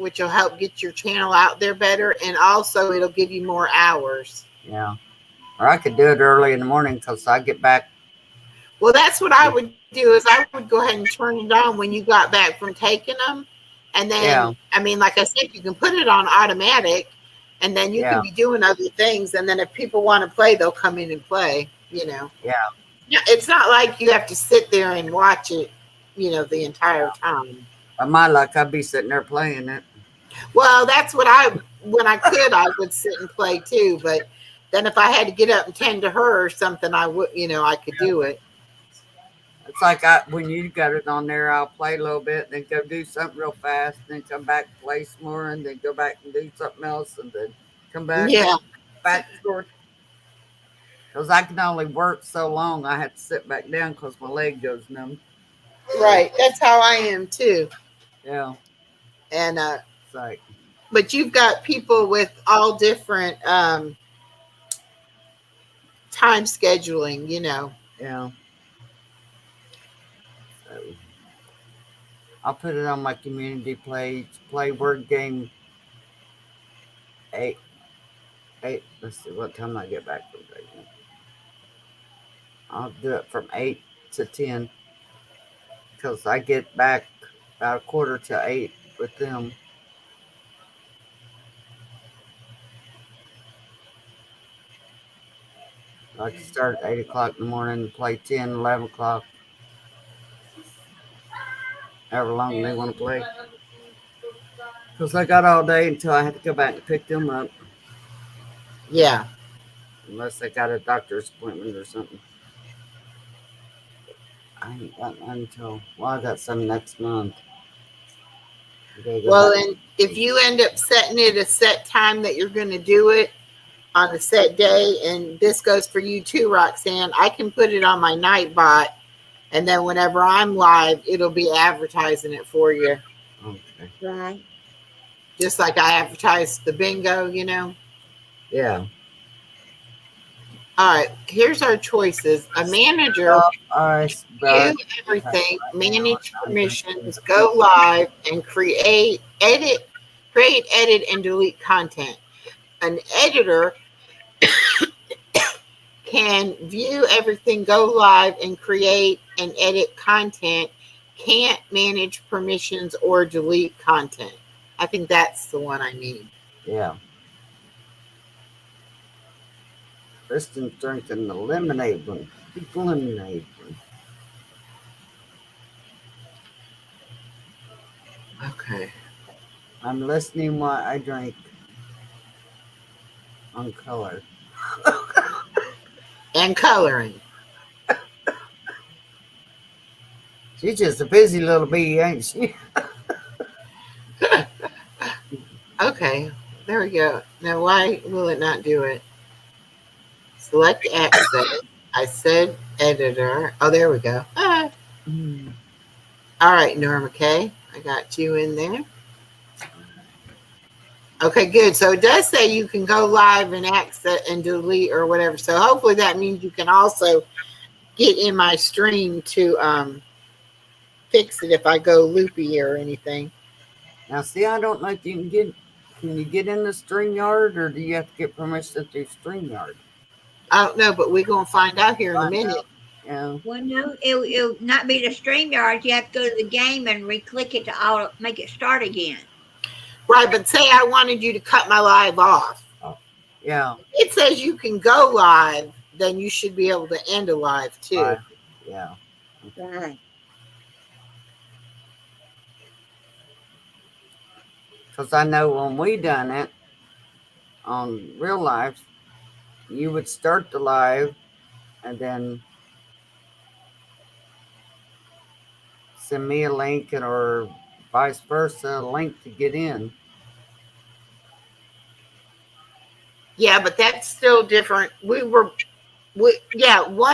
which will help get your channel out there better, and also it'll give you more hours. Yeah. Or I could do it early in the morning because I get back. Well, that's what I would do is I would go ahead and turn it on when you got back from taking them. And then, I mean, like I said, you can put it on automatic and then you can be doing other things. And then if people want to play, they'll come in and play, Yeah. Yeah, it's not like you have to sit there and watch it, the entire time. By my luck, I'd be sitting there playing it. Well, that's what when I could, I would sit and play too. But then if I had to get up and tend to her or something, I would, I could do it. It's like when you got it on there, I'll play a little bit, then go do something real fast, then come back, play some more, and then go back and do something else, and then come back. Yeah. Back to work. Because I can only work so long, I have to sit back down because my leg goes numb. Right. That's how I am too. Yeah. And it's like, but you've got people with all different time scheduling, Yeah. So I'll put it on my community page. Play word game 8. Let's see what time I get back from Dayton. I'll do it from 8 to 10 because I get back about 7:45 with them. I can start at 8 o'clock in the morning and play 10, 11 o'clock. However long they want to play. Because I got all day until I had to go back and pick them up. Yeah. Unless I got a doctor's appointment or something. I ain't got none until, I got some next month. Well, and if you end up setting it a set time that you're going to do it on a set day, and this goes for you too, Roxanne, I can put it on my Nightbot, and then whenever I'm live, it'll be advertising it for you. Okay. Right. Just like I advertise the bingo, Yeah. All right, here's our choices. A manager, do everything, manage permissions, go live, and create, edit, and delete content. An editor can view everything, go live, and create and edit content, can't manage permissions or delete content. I think that's the one I need. Yeah. Kristen drinking the lemonade one. Big lemonade one. Okay. I'm listening while I drink on color. And coloring. She's just a busy little bee, ain't she? Okay, there we go. Now, why will it not do it? Select access. I said editor. Oh, there we go. Ah. All right, Norma K. I got you in there. Okay, good. So it does say you can go live and access and delete or whatever. So hopefully that means you can also get in my stream to fix it if I go loopy or anything. Now, see, I don't know if you can you get in the StreamYard or do you have to get permission through StreamYard? I don't know, but we're going to find out here in a minute. Yeah. Well, no, it'll not be the StreamYard. You have to go to the game and re-click it to make it start again. Right, but say I wanted you to cut my live off. Yeah. It says you can go live, then you should be able to end a live too. Live. Yeah. Right. Because I know when we done it on real life, you would start the live and then send me a link or vice versa, a link to get in. Yeah, but that's still different. One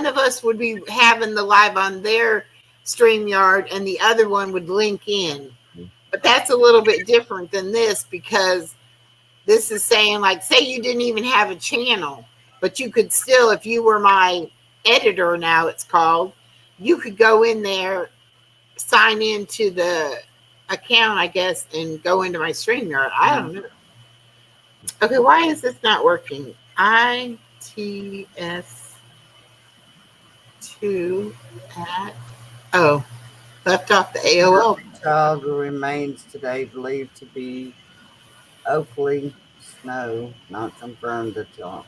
of us would be having the live on their StreamYard and the other one would link in. But that's a little bit different than this because this is saying, like, say you didn't even have a channel, but you could still, if you were my editor now, it's called, you could go in there, sign into the account, I guess, and go into my StreamYard. I don't know. Okay, why is this not working? ITS2 at, left off the AOL. Child who remains today believed to be Oakley Snow, not confirmed until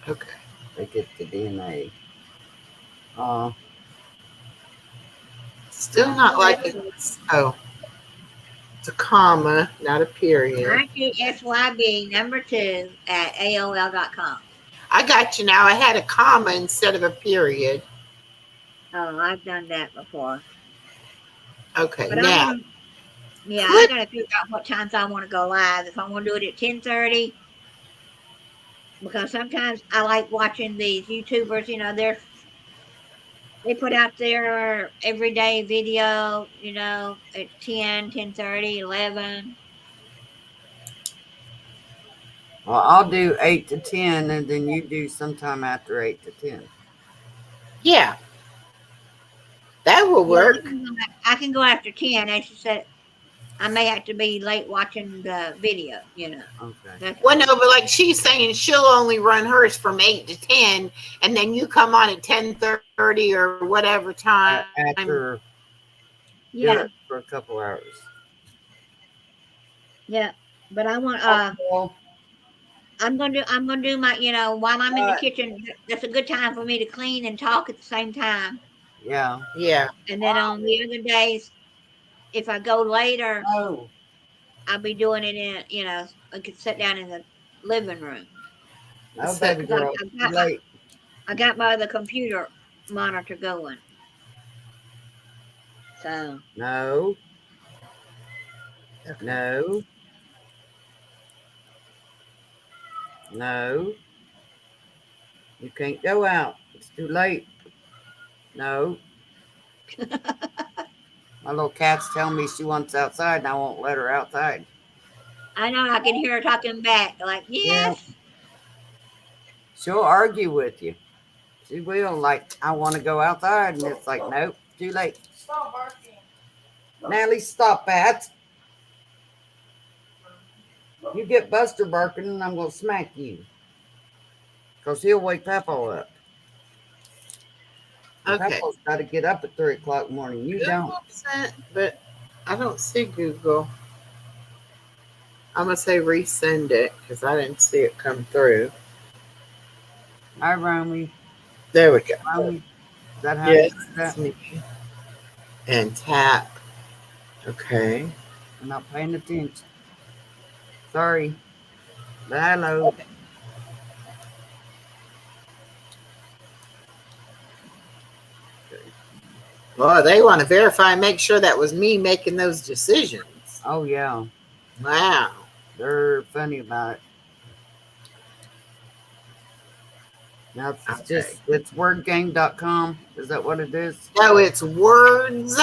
Okay. they get the DNA. Still not like it's, it's a comma, not a period. ITSYB 2 at AOL.com. I got you now. I had a comma instead of a period. Oh, I've done that before. Okay, But now. I gotta figure out what times I want to go live. If I want to do it at 10:30, because sometimes I like watching these YouTubers. They put out their everyday video. At 10, 10:30, 11. Well, I'll do 8 to 10, and then you do sometime after 8 to 10. Yeah. That will work. I can go after 10. As you said, I may have to be late watching the video, Okay. Well, no, but like she's saying, she'll only run hers from 8 to 10, and then you come on at 10:30 or whatever time. After Yeah, for a couple hours. yeah. But I want I'm gonna do my while I'm in the kitchen. That's a good time for me to clean and talk at the same time. Yeah. Yeah. And then on the other days, if I go later, Oh. I'll be doing it in I could sit down in the living room. No, baby girl. I got my other computer monitor going. So No. Okay. No. No. You can't go out. It's too late. No. My little cat's telling me she wants outside, and I won't let her outside. I know I can hear her talking back, like, yes. Yeah. She'll argue with you. She will, like, I want to go outside, and it's like, nope, too late. Stop barking. Natalie, stop that. You get Buster barking, and I'm going to smack you. Because he'll wake Peppo up. Okay. Peppo's got to get up at 3 o'clock in the morning. You don't. Sent, but I don't see Google. I'm going to say resend it because I didn't see it come through. Hi, Romy. There we go. Romy, is that how Yes, you do that's that? me. And tap. Okay. I'm not paying attention. Sorry. But hello. Well, they want to verify and make sure that was me making those decisions. Oh, yeah. Wow. They're funny about it. Now it's wordgame.com. Is that what it is? No, it's words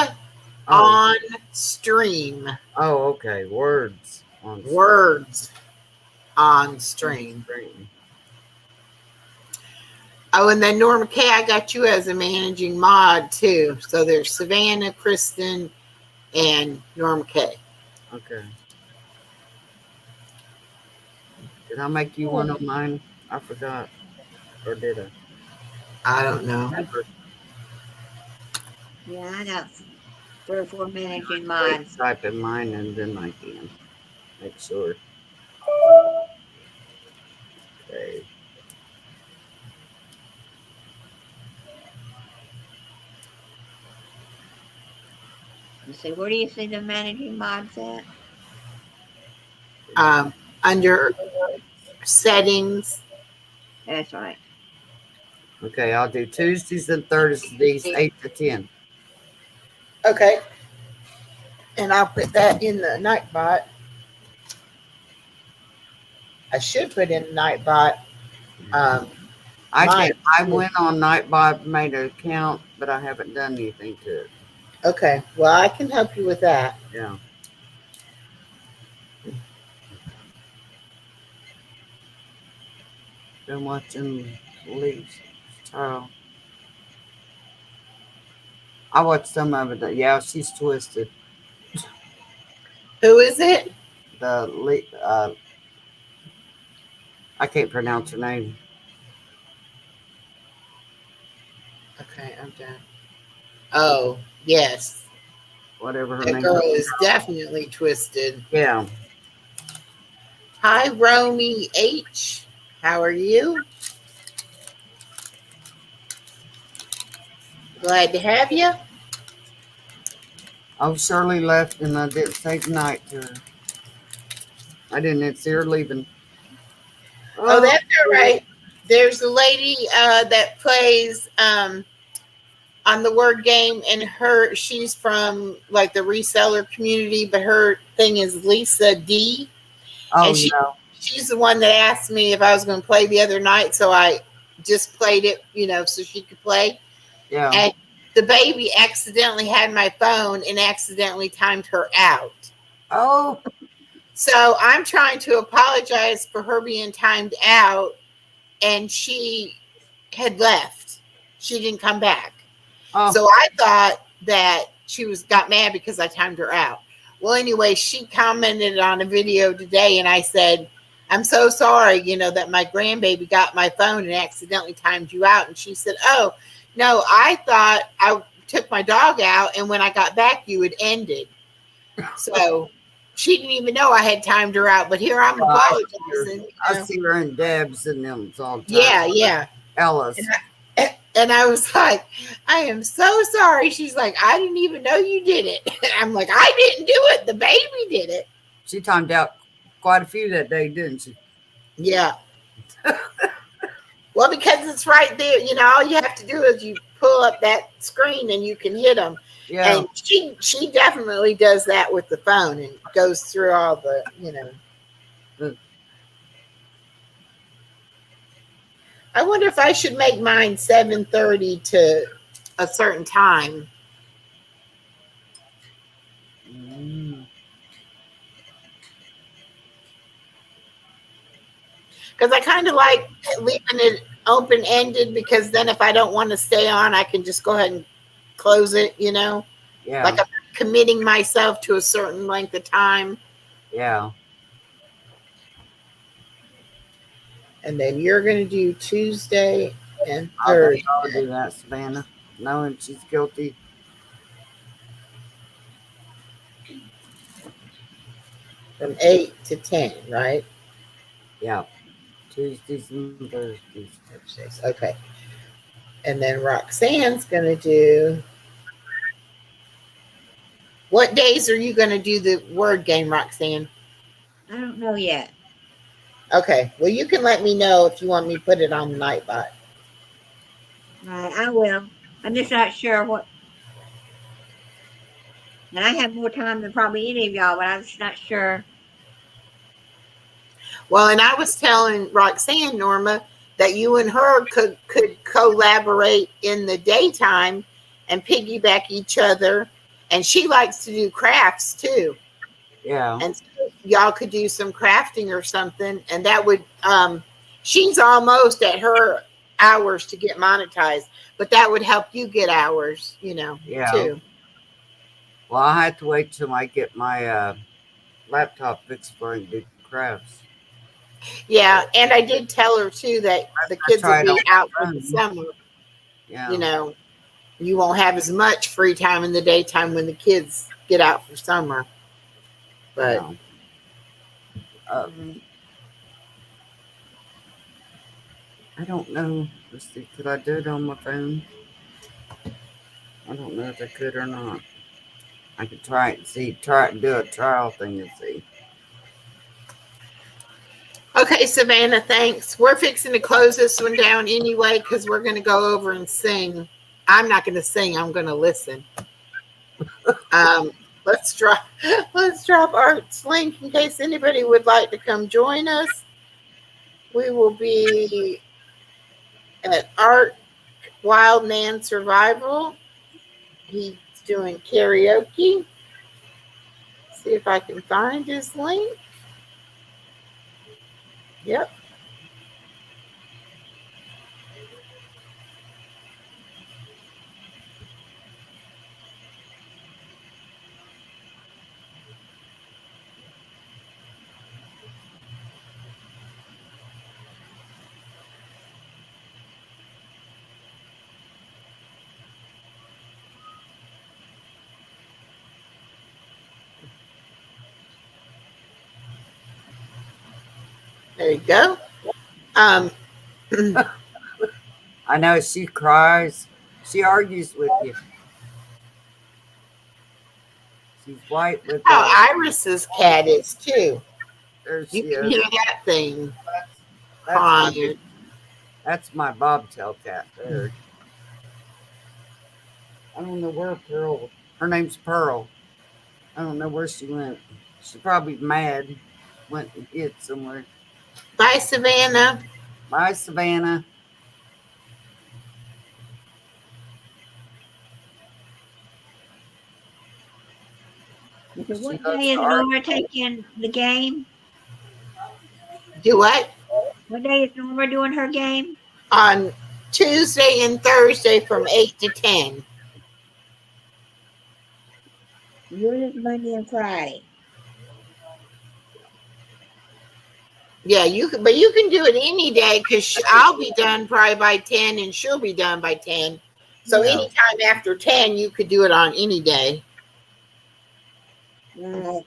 on stream. Oh, okay. Words on Words on stream. stream. Oh, and then Norma K, I got you as a managing mod too. So there's Savannah, Kristen, and Norma K. Okay. Did I make you one on mine? I forgot. Or did I? I don't know. Yeah, I got 3 or 4 managing Wait, mods. type in mine and then I can make sure. Okay. Let's see, where do you see the managing mods at? Under settings. That's right. Okay, I'll do Tuesdays and Thursdays, 8 to 10. Okay. And I'll put that in the Nightbot. I should put in Nightbot. I went on Nightbot, made an account, but I haven't done anything to it. Okay. Well, I can help you with that. Yeah. Been watching Lee's Child. I watched some of it. Yeah, she's twisted. Who is it? I can't pronounce her name. Okay, I'm done. Oh, yes. Whatever her That name girl is. is definitely twisted. Yeah. Hi, Romy H. How are you? Glad to have you. Oh, Shirley left and I didn't say goodnight to her. I didn't see her leaving. Oh, that's all right. There's a lady that plays on the word game, and she's from like the reseller community, but her thing is Lisa D. Oh, and she's the one that asked me if I was going to play the other night, so I just played it, so she could play. Yeah. And the baby accidentally had my phone and accidentally timed her out. Oh. So I'm trying to apologize for her being timed out, and she had left. She didn't come back. Oh. So I thought that she got mad because I timed her out. Well, anyway, she commented on a video today, and I said, I'm so sorry, that my grandbaby got my phone and accidentally timed you out. And she said, oh, no, I thought I took my dog out, and when I got back, you had ended. So she didn't even know I had timed her out, but here I'm apologizing. I see her and Debs and them all the time. Yeah. Ellis. And I was like, I am so sorry. She's like, I didn't even know you did it. I'm like, I didn't do it. The baby did it. She timed out quite a few that day, didn't she? Yeah. Well, because it's right there. All you have to do is you pull up that screen and you can hit them. Yeah. And she definitely does that with the phone and goes through all the, I wonder if I should make mine 7:30 to a certain time. Because I kind of like leaving it open-ended, because then if I don't want to stay on, I can just go ahead and close it, Yeah. Like I'm committing myself to a certain length of time. Yeah. And then you're going to do Tuesday and Thursday. I'll do that, Savannah, knowing she's guilty. From 8 to 10, right? Yeah. Tuesdays and Thursdays. Okay. And then Roxanne's going to do... What days are you going to do the word game, Roxanne? I don't know yet. Okay. Well, you can let me know if you want me to put it on the Nightbot. Right, I will. I'm just not sure what. And I have more time than probably any of y'all, but I'm just not sure. Well, and I was telling Roxanne, Norma, that you and her could collaborate in the daytime and piggyback each other. And she likes to do crafts too. Yeah. And so y'all could do some crafting or something. And that would, she's almost at her hours to get monetized, but that would help you get hours, too. Well, I have to wait till I get my laptop fixed for and do crafts. Yeah, and I did tell her too that the kids will be out for the summer. Yeah. You know, you won't have as much free time in the daytime when the kids get out for summer. But Yeah. I don't know. Let's see. Could I do it on my phone? I don't know if I could or not. I could try it and see. Try it and do a trial thing and see. okay, Savannah, thanks. We're fixing to close this one down anyway because we're going to go over and sing. I'm not going to sing. I'm going to listen. Let's drop Art's link in case anybody would like to come join us. We will be at Art Wild Man Survival. He's doing karaoke. See if I can find his link. Yep. There you go. I know she cries. She argues with you. She's white with How Iris's cat is too. there she You can is. hear that thing That's crying. That's my bobtail cat there. I don't know where Pearl. Her name's Pearl. I don't know where she went. She's probably mad. Went and hid somewhere. Bye, Savannah. Bye, Savannah. So what day is Norma taking the game? Do what? What day is Norma doing her game? On Tuesday and Thursday from 8 to 10. Yours is Monday and Friday. Yeah, but you can do it any day because I'll be done probably by 10 and she'll be done by 10. So Yeah. anytime after 10, you could do it on any day. Right.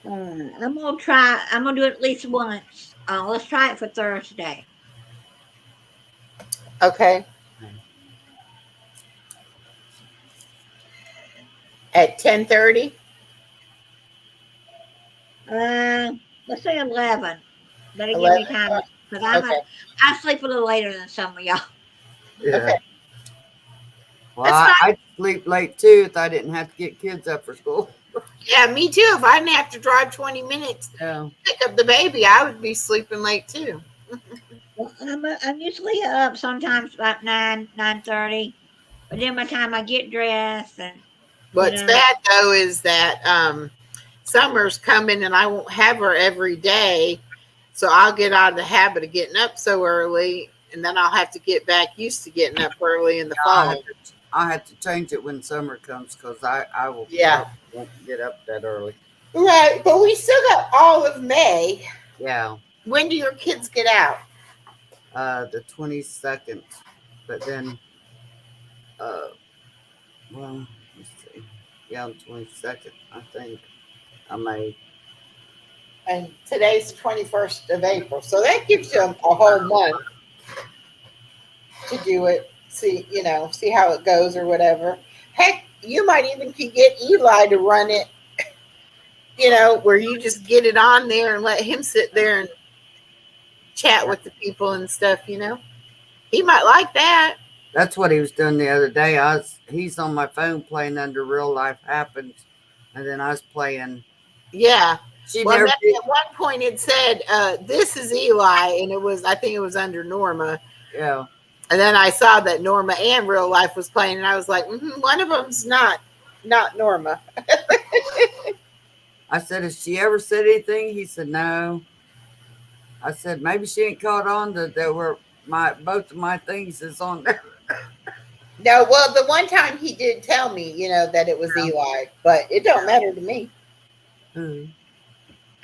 I'm gonna do it at least once. Let's try it for Thursday. Okay. At 10:30? Let's say 11. Better give 11? me time because Okay. I sleep a little later than some of y'all. Yeah. Okay. Well, That's I'd sleep late too if I didn't have to get kids up for school. Yeah, me too. If I didn't have to drive 20 minutes Yeah. to pick up the baby, I would be sleeping late too. Well, I'm usually up sometimes about 9:30, but then by the time I get dressed and What's bad though is that summer's coming and I won't have her every day. So I'll get out of the habit of getting up so early and then I'll have to get back used to getting up early in the fall. I have to change it when summer comes because I will won't get up that early. Right, but we still got all of May. Yeah. When do your kids get out? The 22nd. But then well, let's see. Yeah, on 22nd, I think. I may. And today's the 21st of April. So that gives you a whole month to do it. See how it goes or whatever. Heck, you might even could get Eli to run it, where you just get it on there and let him sit there and chat with the people and stuff, He might like that. That's what he was doing the other day. He's on my phone playing Under Real Life Happens, and then I was playing. Yeah. She Well, never did. at one point it said, this is Eli, and I think it was under Norma. Yeah. And then I saw that Norma and Real Life was playing, and I was like, one of them's not Norma. I said, has she ever said anything? He said, no. I said, maybe she ain't caught on that there were both of my things is on there. No, well, the one time he did tell me, that it was Eli, but it don't matter to me. Who?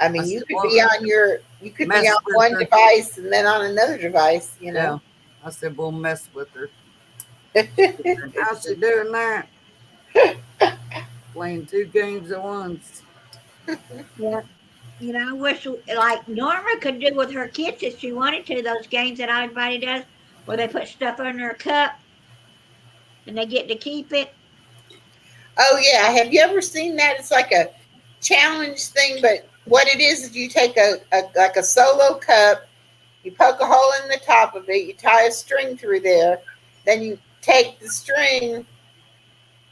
I mean, I you said, could well, be on mess on with one her. device and then on another device, you Yeah. know. I said, we'll mess with her. How's she doing that? Playing 2 games at once. Yeah. You know, I wish like Norma could do with her kids if she wanted to, those games that everybody does where they put stuff under a cup and they get to keep it. Oh yeah, have you ever seen that? It's like a challenge thing, but what it is you take a like a solo cup, you poke a hole in the top of it, you tie a string through there, then you take the string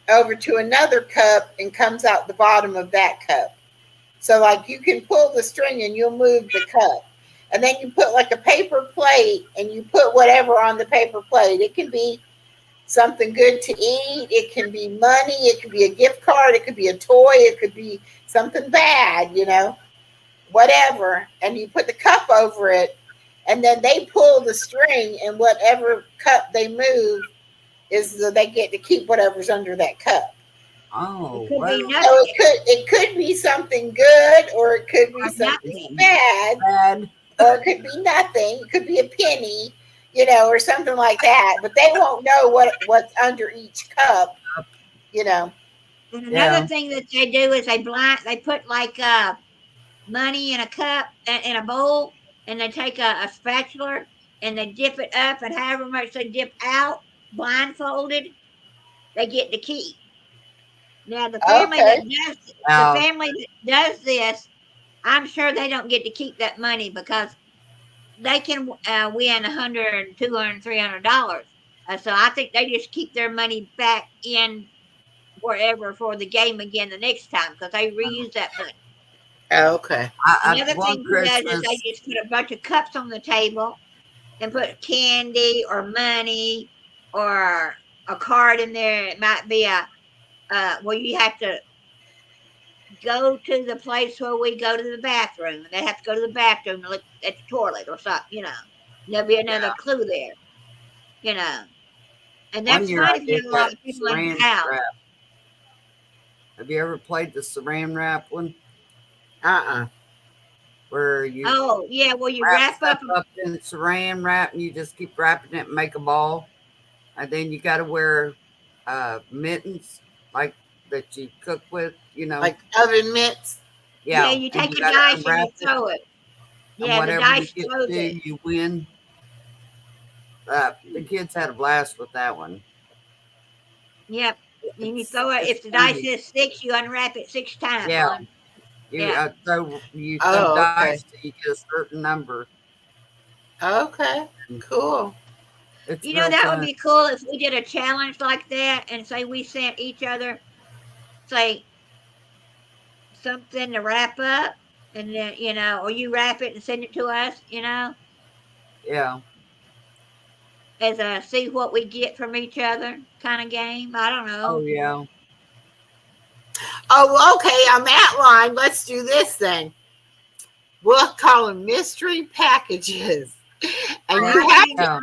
over to another cup and comes out the bottom of that cup. So like you can pull the string and you'll move the cup. And then you put like a paper plate and you put whatever on the paper plate. It can be something good to eat, it can be money, it could be a gift card, it could be a toy, it could be something bad, you know, whatever. And you put the cup over it and then they pull the string and whatever cup they move is they get to keep whatever's under that cup. Oh, It could be well, So nothing. it could be something good or it could be Or something nothing. bad bad. or it could be nothing. It could be a penny, you know, or something like that. But they won't know what's under each cup, you know. And Yeah. another thing that they do is they put like money in a cup in a bowl, and they take a spatula and they dip it up, and however much they dip out, blindfolded, they get to keep. Now the Okay. family that does this, I'm sure they don't get to keep that money because they can win $100, $200, $300. So I think they just keep their money back in wherever for the game again the next time because they reuse that money. Okay. Another One thing he does is they Christmas, just put a bunch of cups on the table and put candy or money or a card in there. It might be well, you have to go to the place where we go to the bathroom. They have to go to the bathroom and look at the toilet or something, you know. There'll be another clue there, you know. And one that's year fine I if you did have a lot that of people in saran the house. wrap. Have you ever played the saran wrap one? Where you Oh, yeah, well, you wrap wrap stuff up. up in saran wrap and you just keep wrapping it and make a ball. And then you got to wear mittens like that you cook with, you know. Like oven mitts. Yeah, Yeah. you And take you a got to dice and unwrap you it. throw it. And Yeah, the whatever you dice get throws to, it. you win. The kids had a blast with that one. Yep. And you throw it. It's If the dice funny. is 6, you unwrap it 6 times. Yeah. Hon. You Yeah. throw Oh, okay. dice till you get a certain number. Okay. Cool. It's You know, real that fun. would be cool if we did a challenge like that and say we sent each other, say, something to wrap up and then, you know, or you wrap it and send it to us, you know, Yeah. as a see what we get from each other kind of game. I don't Oh, know. yeah. Oh, okay. On that line, let's do this thing. We'll call them mystery packages. And you have to Yeah.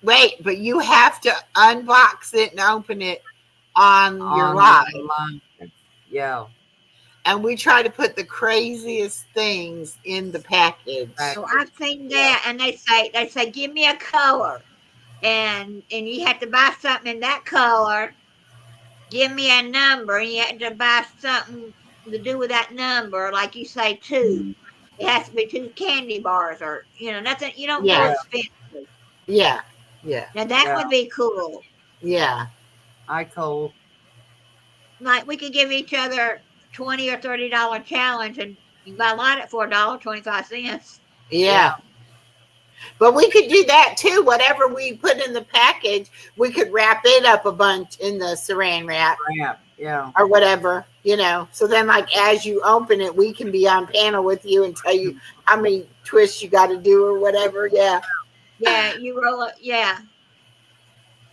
wait, but you have to unbox it and open it on your On live. the line. Yeah. And we try to put the craziest things in the package. So I've seen that, and they say, give me a color, and you have to buy something in that color. Give me a number, and you have to buy something to do with that number, like you say 2. It has to be 2 candy bars, or you know, nothing. You don't go Yeah. expensive. Yeah. Yeah. Now that Yeah. would be cool. Yeah. Hi, Cole. Like we could give each other $20 or $30 challenge, and you buy a lot at $4.25. Yeah. But we could do that too. Whatever we put in the package, we could wrap it up a bunch in the saran wrap Yeah. or whatever, you know. So then, like, as you open it, we can be on panel with you and tell you how many twists you got to do or whatever. Yeah. Yeah, you roll it. Yeah.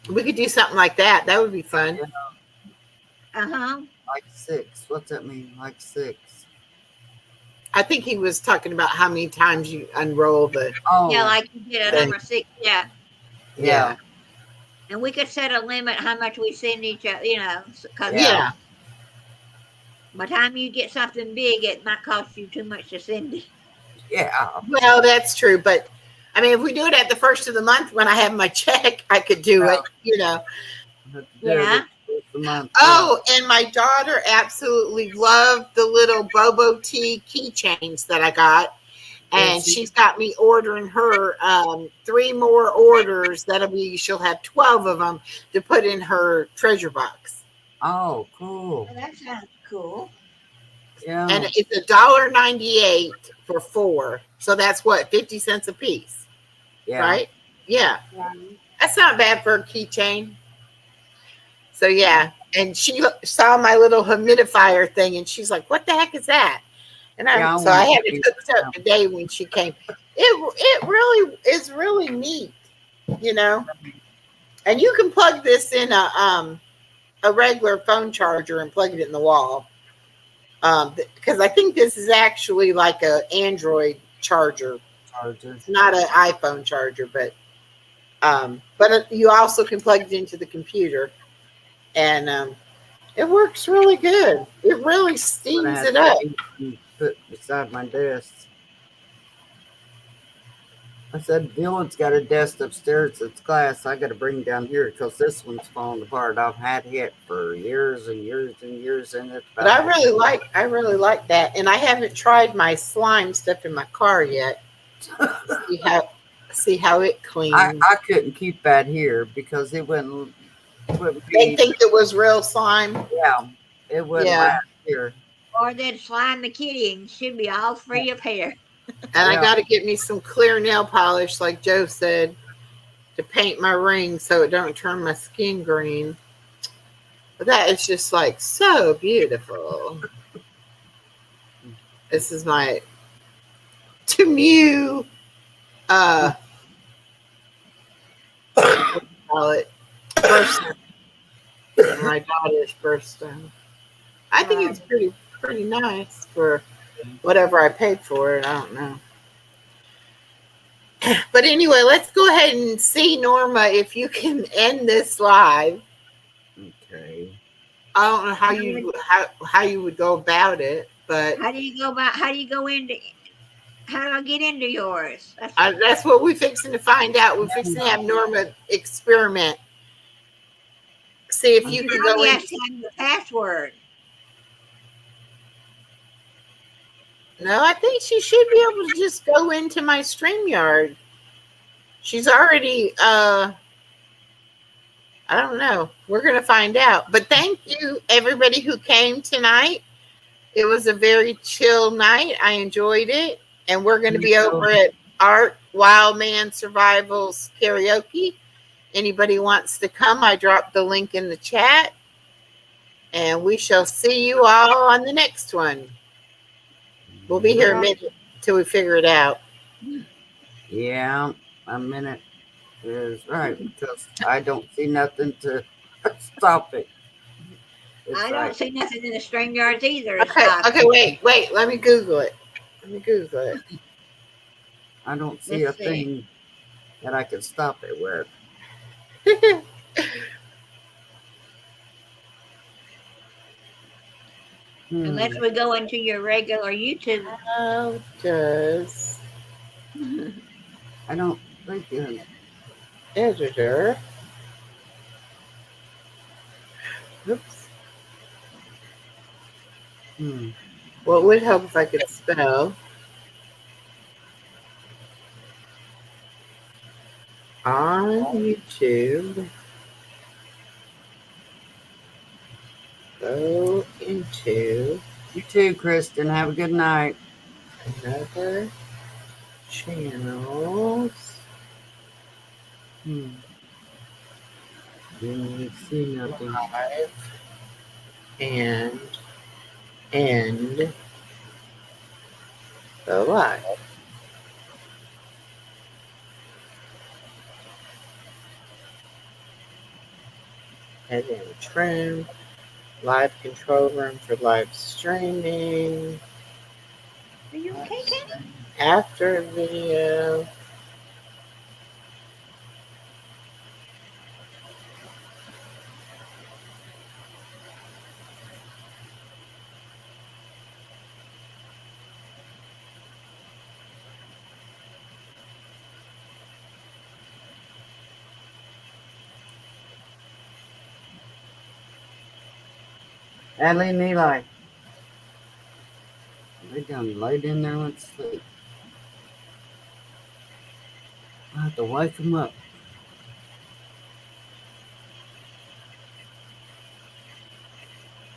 We could do something like that. That would be fun. Uh-huh. Like 6. What's that mean? Like 6. I think he was talking about how many times you unroll the. Oh. Yeah, like you did a number 6. Yeah. Yeah. And we could set a limit how much we send each other, you know. 'Cause Yeah. By the time you get something big, it might cost you too much to send it. Yeah. Well, that's true, but I mean, if we do it at the first of the month when I have my check, I could do it. Yeah. The month, Oh, and my daughter absolutely loved the little Bobo Tea keychains that I got. And she's got me ordering her 3 more orders. She'll have 12 of them to put in her treasure box. Oh, cool. Well, that sounds cool. Yeah. And it's $1.98 for 4. So that's what, 50 cents a piece. Yeah. Right? Yeah. Right. That's not bad for a keychain. So yeah. And she saw my little humidifier thing and she's like, what the heck is that? And I had it hooked up today when she came. It really is really neat, And you can plug this in a regular phone charger and plug it in the wall. Because I think this is actually like an Android charger. It's not an iPhone charger, but you also can plug it into the computer, and it works really good. It really steams it up. Put beside my desk. I said, Dylan's got a desk upstairs that's glass. I got to bring down here because this one's falling apart. I've had it for years and years and years, and it's. But I really like that, and I haven't tried my slime stuff in my car yet. see how it cleans. I couldn't keep that here because it wouldn't They think it was real slime. Yeah, it wouldn't last here. Or they'd slime the kitty and she'd be all free of hair. And I got to get me some clear nail polish, like Joe said, to paint my ring so it don't turn my skin green. But that is just like so beautiful. This is my Temu call it birthstone. My daughter's birthstone. I think it's pretty nice for whatever I paid for it. I don't know. But anyway, let's go ahead and see, Norma, if you can end this live. Okay. I don't know how you would go about it, but how do I get into yours? That's what we're fixing to find out. We're fixing to have Norma experiment. See if you can go in. The password. No, I think she should be able to just go into my StreamYard. She's already, I don't know. We're going to find out. But thank you, everybody who came tonight. It was a very chill night. I enjoyed it. And we're going to be over at Art Wildman Survivals Karaoke. Anybody wants to come, I dropped the link in the chat. And we shall see you all on the next one. We'll be here a minute until we figure it out. Yeah, a minute is right because I don't see nothing to stop it. I don't see nothing in the StreamYards either. Okay, wait. Let me Google it. I don't see a thing that I can stop it with. Unless we go into your regular YouTube. How does I don't think it. Editor. Oops. Well, it would help if I could spell. On YouTube. Go into You too, Kristen. Have a good night. Another channels. Didn't see nothing. Live and end the live. And then trim. Live control room for live streaming. Are you okay, Kenny? After video. Adley and Eli. They done laid in there and went to sleep. I have to wake them up.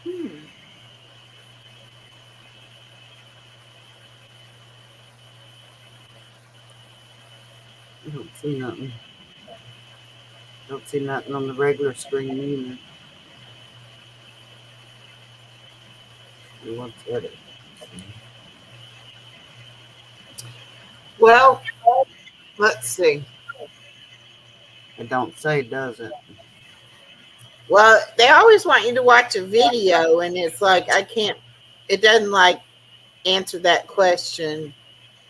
Hmm. I don't see nothing. Don't see nothing on the regular screen either. What's it? Well, let's see. It don't say, does it? Well, they always want you to watch a video, and it's like I can't. It doesn't like answer that question.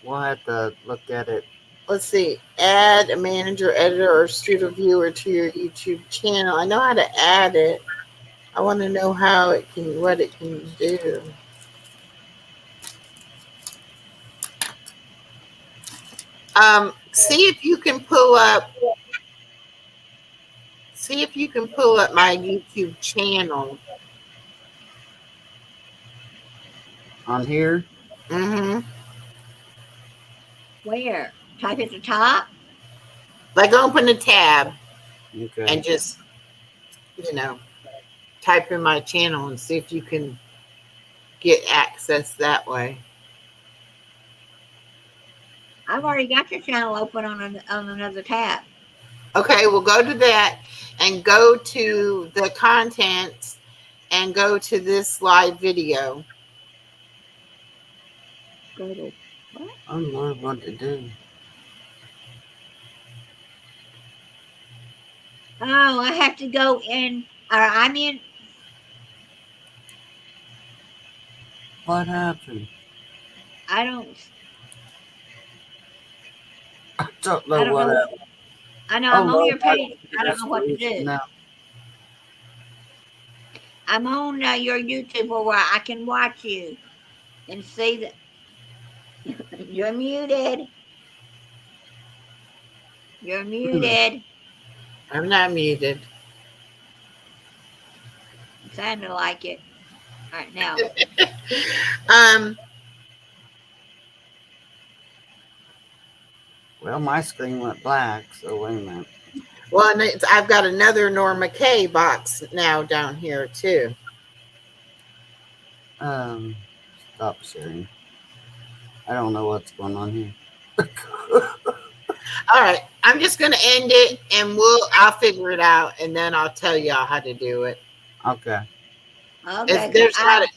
We'll have to look at it. Let's see. Add a manager, editor, or studio viewer to your YouTube channel. I know how to add it. I want to know how it can, what it can do. See if you can pull up. See if you can pull up my YouTube channel. On here? Mm-hmm. Where? Type at the top? Like open a tab Okay. and just, type in my channel and see if you can get access that way. I've already got your channel open on another tab. Okay, we'll go to that and go to the contents and go to this live video. Go to what? I don't know what to do. Oh, I have to go in. I'm in. What happened? I don't. I don't know I don't what know. happened. I know I'm Oh, on your Lord, page. I don't know what to do. No. I'm on your YouTube where I can watch you and see that you're muted. You're muted. I'm not muted. It sounded like it. All right, now. Well, my screen went black, so wait a minute. Well, and I've got another Norma K box now down here too. Stop sharing. I don't know what's going on here. All right, I'm just gonna end it, and I'll figure it out, and then I'll tell y'all how to do it. Okay. Okay. There's not